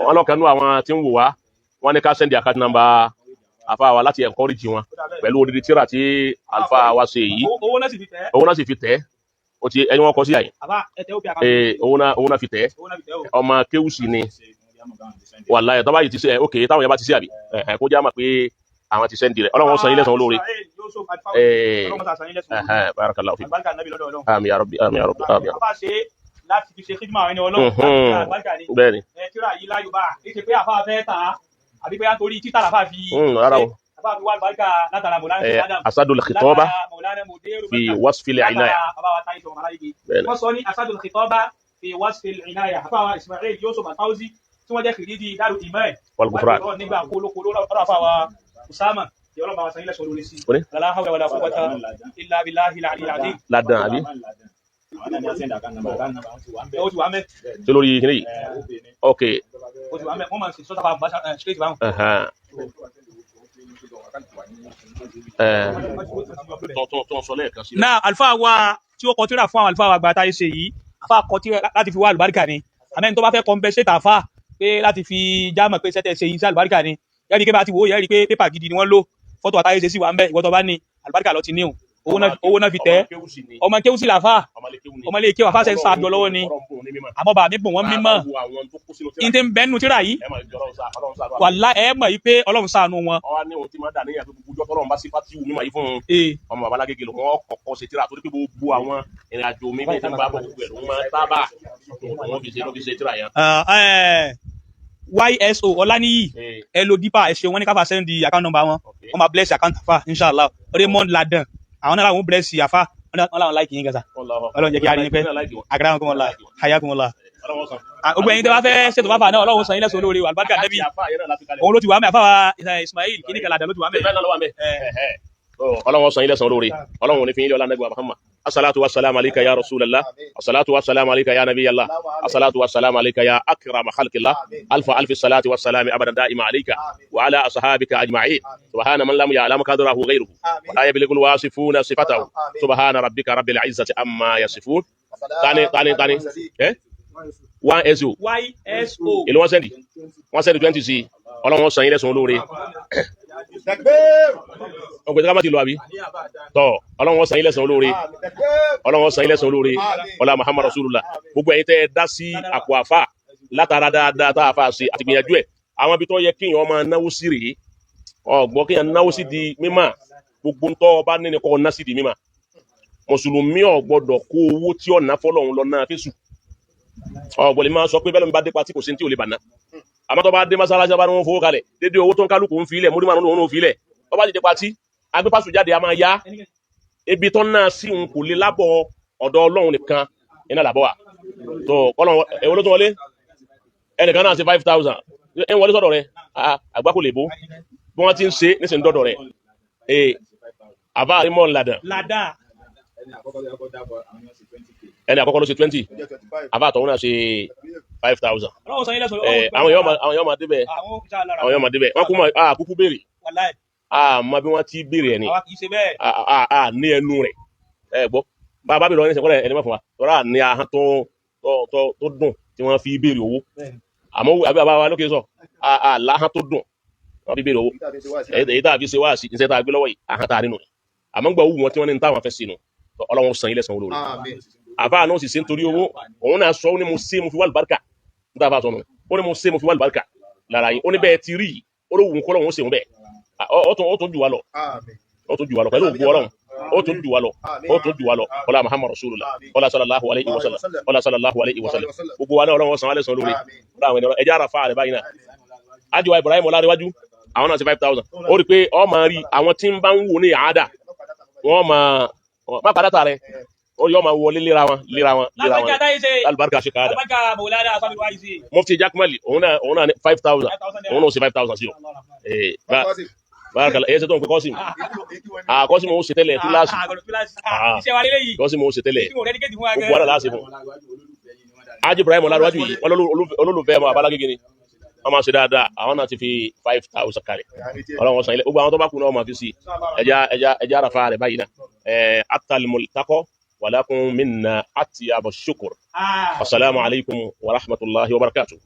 ọlọ́kanú àwọn tí ń wò wá wọ́n ní ká sẹ́ndì àkáàtì nàmbà àfáà wa láti encourage wọn pẹ̀lú odidi tíra tí àlùfáà wa ṣe yìí owó náà sì fi tẹ̀ o ti ẹni wọn kọ sí àyè owó náà fi tẹ̀ ọmọ kéwùsì ni wàláyé tọ́ba yìí ti ṣe ok táwọn yẹn bá ti ṣe àbí kó já mà pé àwọn ti sẹ́ndì rẹ̀ ọlọ́run san ilé san olóore barakallahu fik àmín ya rabbi àmín ya rabbi àmín. láti fi ṣe kíjìmọ̀ àwọn ẹni ọlọ́run bẹ́ẹ̀ni tíra yìí láyò bá kí ṣe pé àfa fẹ́ tà á àbí pé nítorí títà làfà fi àfa fi wá àlùbáríkà látara mọ̀lánà Adam asadul khitoba fi wasfil inaya wọ́n sọ ní asadul khitoba fi wasfil inaya àfa wa Ismail Yusuf Al-Fawzi tí wọ́n jẹ́ kìrìdì dárò ìmọ̀ ẹ̀ wọ́n nígbà kólókóló lọ́rọ̀ àfa wa Usama tí ọlọ́mọ àwọn sanyílẹ̀ sọ̀rọ̀ lórí sí la hawla wala quwwata illa billahi al-aliyyil azim. ladan àbí ó ti wà mẹ́. tí lórí kìnìún yìí ok ó ti wà mẹ́ wọ́n máa ń ṣe sọ́tà fún straight báwọn. náà àlùfáà wa tí ó kọ tírà fún àwọn àlùfáà wa gba táyé ṣe yìí àfáà kọ tírà láti fi wá àlùbáríkà ni àmẹ́ni tó bá fẹ́ compensate àfáà pé láti fi jámọ̀ pé sẹ́tẹ̀ ṣe yìí sí àlùbáríkà ni yẹ́nì kí bá ti wò ó yẹ́nì pé pépà gidi ni wọ́n lò fọ́tò àtàyè ṣe sí wa ń bẹ́ ìwọ́n tó bá ní àlùbáríkà lọ ti ní owó náà fi tẹ́ ọmọ kéwù sí làfà ọmọ ilé kéwù àfáà ṣe ń sa àjọ lọ́wọ́ ni àmọ́ bàbá mi bò wọ́n mímọ́ ní ti ń bẹ́nu tíra yìí wàlá ẹ̀ mọ̀ yìí pé ọlọ́run ṣàánú wọn. ọmọ babalágége ló wọn kọ́kọ́ ṣe tíra torí pé gbogbo àwọn ìrìn àjò mi bẹ́ẹ̀ tí ń bá bọ̀ gbogbo ẹ̀ ló máa tábà wọn fi ṣe tíra yẹn. YSO Ọláníyì ẹ lo dípà ẹ ṣe wọn ní káfà sẹ́ndì account number wọn wọn máa bless account àfà inshallah Raymond Ladan àwọn náà làwọn bless àfà wọn làwọn like yín gàṣà Ọlọ́run jẹ́ kí a rí yín pẹ́ agbára wọn la hayakumullah gbogbo ẹ̀yin tó bá fẹ́ ṣètò bàbá náà Ọlọ́run san yín lẹ́san olóore àlùbáríkà nẹ́bí òun ló ti wà mẹ́ àfà Ismail kíníkà Ladan ló ti wà mẹ́. Ọlọ́run san yín lẹ́san olóore Ọlọ́run ní fi yín lé ọlá nẹ́gbà Muhammad assalatu wassalamu alayka ya rasulallah assalatu wassalamu alayka ya nabiyallah assalatu wassalamu alayka ya akrama khalqillah alfi salati wassalami abadan da'ima alayka wa ala ashabika ajma'in subhana man lam ya'lam qadrahu ghayruhu wa la yablighu alwasifuna sifatahu subhana rabbika rabbil izzati amma yasifun tani YSO ìlú wọn sẹ́ndì 20 sí Ọlọ́run san yín lẹ́san olóore ọgbẹ́ tí ká má ti lọ àbí tọ́ Ọlọ́run san yín lẹ́san olóore Ọlọ́run san yín lẹ́san olóore ọlá Muhammad Rasulullah gbogbo ẹ̀yin tẹ́ ẹ dá sí àpò àfà látara dáadáa tá a fà ṣe àti gbìyànjú ẹ̀ àwọn ibi tó yẹ kéèyàn máa náwó sí rèé ọgbọ́n kéèyàn náwó sí di mímà gbogbo ntọ́ ọba nínú kọ́ ná sí di mímà mùsùlùmí ò gbọ́dọ̀ kó owó tí ọ̀nà fọlọ́run lọ náà fésù ọ̀gbọ̀n lè máa sọ pé bẹ́ẹ̀ ló ń bá dé pati kò sí ní tí ò lè bà ná àmọ́ tó bá dé mọ́sálásí bá ní wọ́n fowó kalẹ̀ dédé owó tó ń kálukú ń filẹ̀ mórí márùn ún filẹ̀ tó bá jẹ́ pati agbépasù jáde a máa yá ebi tó náà sí òun kò lè lábọ̀ ọ̀dọ̀ Ọlọ́run nìkan iná làbọ̀ wà tó Ọlọ́run èwo ló tún wọlé ẹnìkan náà ṣe 5,000 ẹ ń wọlé sọ́dọ̀ rẹ̀ àgbá kò lè bó bí wọ́n ti ń ṣe nísìnyí dọ́dọ̀ rẹ̀ àbá Raymond Ladan ẹni àkọ́kọ́ ló ṣe 20 àbá àtọ̀hún náà ṣe 5,000 àwọn èèyàn máa débẹ̀ wọ́n kú máa kúkú béèrè àmọ́ bí wọ́n ti béèrè ẹni ní ẹnu rẹ̀ ẹ gbọ́ bàbá bèèrè ọ̀rẹ́ ìṣẹ̀kọ́lẹ̀ ẹni mọ́ fún wa tọ́ra ní ahọ́n tó dùn tí wọ́n fi béèrè owó àmọ́ àbí bàbá wa lókè sọ àláhán tó dùn wọ́n fi béèrè owó èyí tá a fi ṣe wá sí iṣẹ́ tá a gbé lọ́wọ́ yìí ahọ́n tá a nínú rẹ̀ àmọ́ gbọ́ owó wọn tí wọ́n ní táwọn fẹ́ sínú Ọlọ́run san ilẹ̀ san olóore àbá náà sì ṣe nítorí owó òun náà sọ ó ní mo ṣe mo fi wà lùbáríkà níta bá sọ nù ó ní mo ṣe mo fi wà lùbáríkà lára yín ó ní bẹ́ẹ̀ ti rí yìí ó ló wù kọ́ lọ́wọ́ ó ṣe wọn bẹ́ẹ̀ ó tún jù wá lọ pẹ̀lú ògùn Ọlọ́run ó tún jù wá lọ ó tún jù wá lọ ọlá Muhammad rasulullah ọlá sallallahu alayhi wa sallam ọlá sallallahu alayhi wa sallam gbogbo wa náà Ọlọ́run san wálé san lórí ọlá àwọn ènìyàn ẹjẹ àràfà rẹ báyìí náà ajiwa Ibrahim ọlárẹwájú àwọn náà ti 5,000 ó rí pé ọ máa rí àwọn tí ń bá ń wò ní àádà wọn máa má padà tà rẹ ó yọ máa wọlé léra wọn alibarika ṣe káàdà mufti Jakmali òun náà ní 5,000 òun náà ó ṣe 5,000 sí o bárakàlá ẹ̀yẹ́ sẹ́tọ̀ ń pẹ́ kọ́sìm kọ́sìm ó ṣe tẹ́lẹ̀ túláàsì kọ́sìm ó ṣe tẹ́lẹ̀ gbogbo wàhálà láàṣẹ fún Haji Ibrahim ọlárẹwájú yìí wọn olólùfẹ́ ọmọ abálágége ni wọ́n máa ṣe dáadáa àwọn náà ti fi 5,000 kalẹ̀ ọlọ́run san ilé gbogbo àwọn tó bá kú náà wọ́n máa fi sí ẹja àràfà rẹ̀ báyìí náà atalmultaqo walakum minna atyabu shukur. Assalamu alaikum wa rahmatullahi wa barakatuh.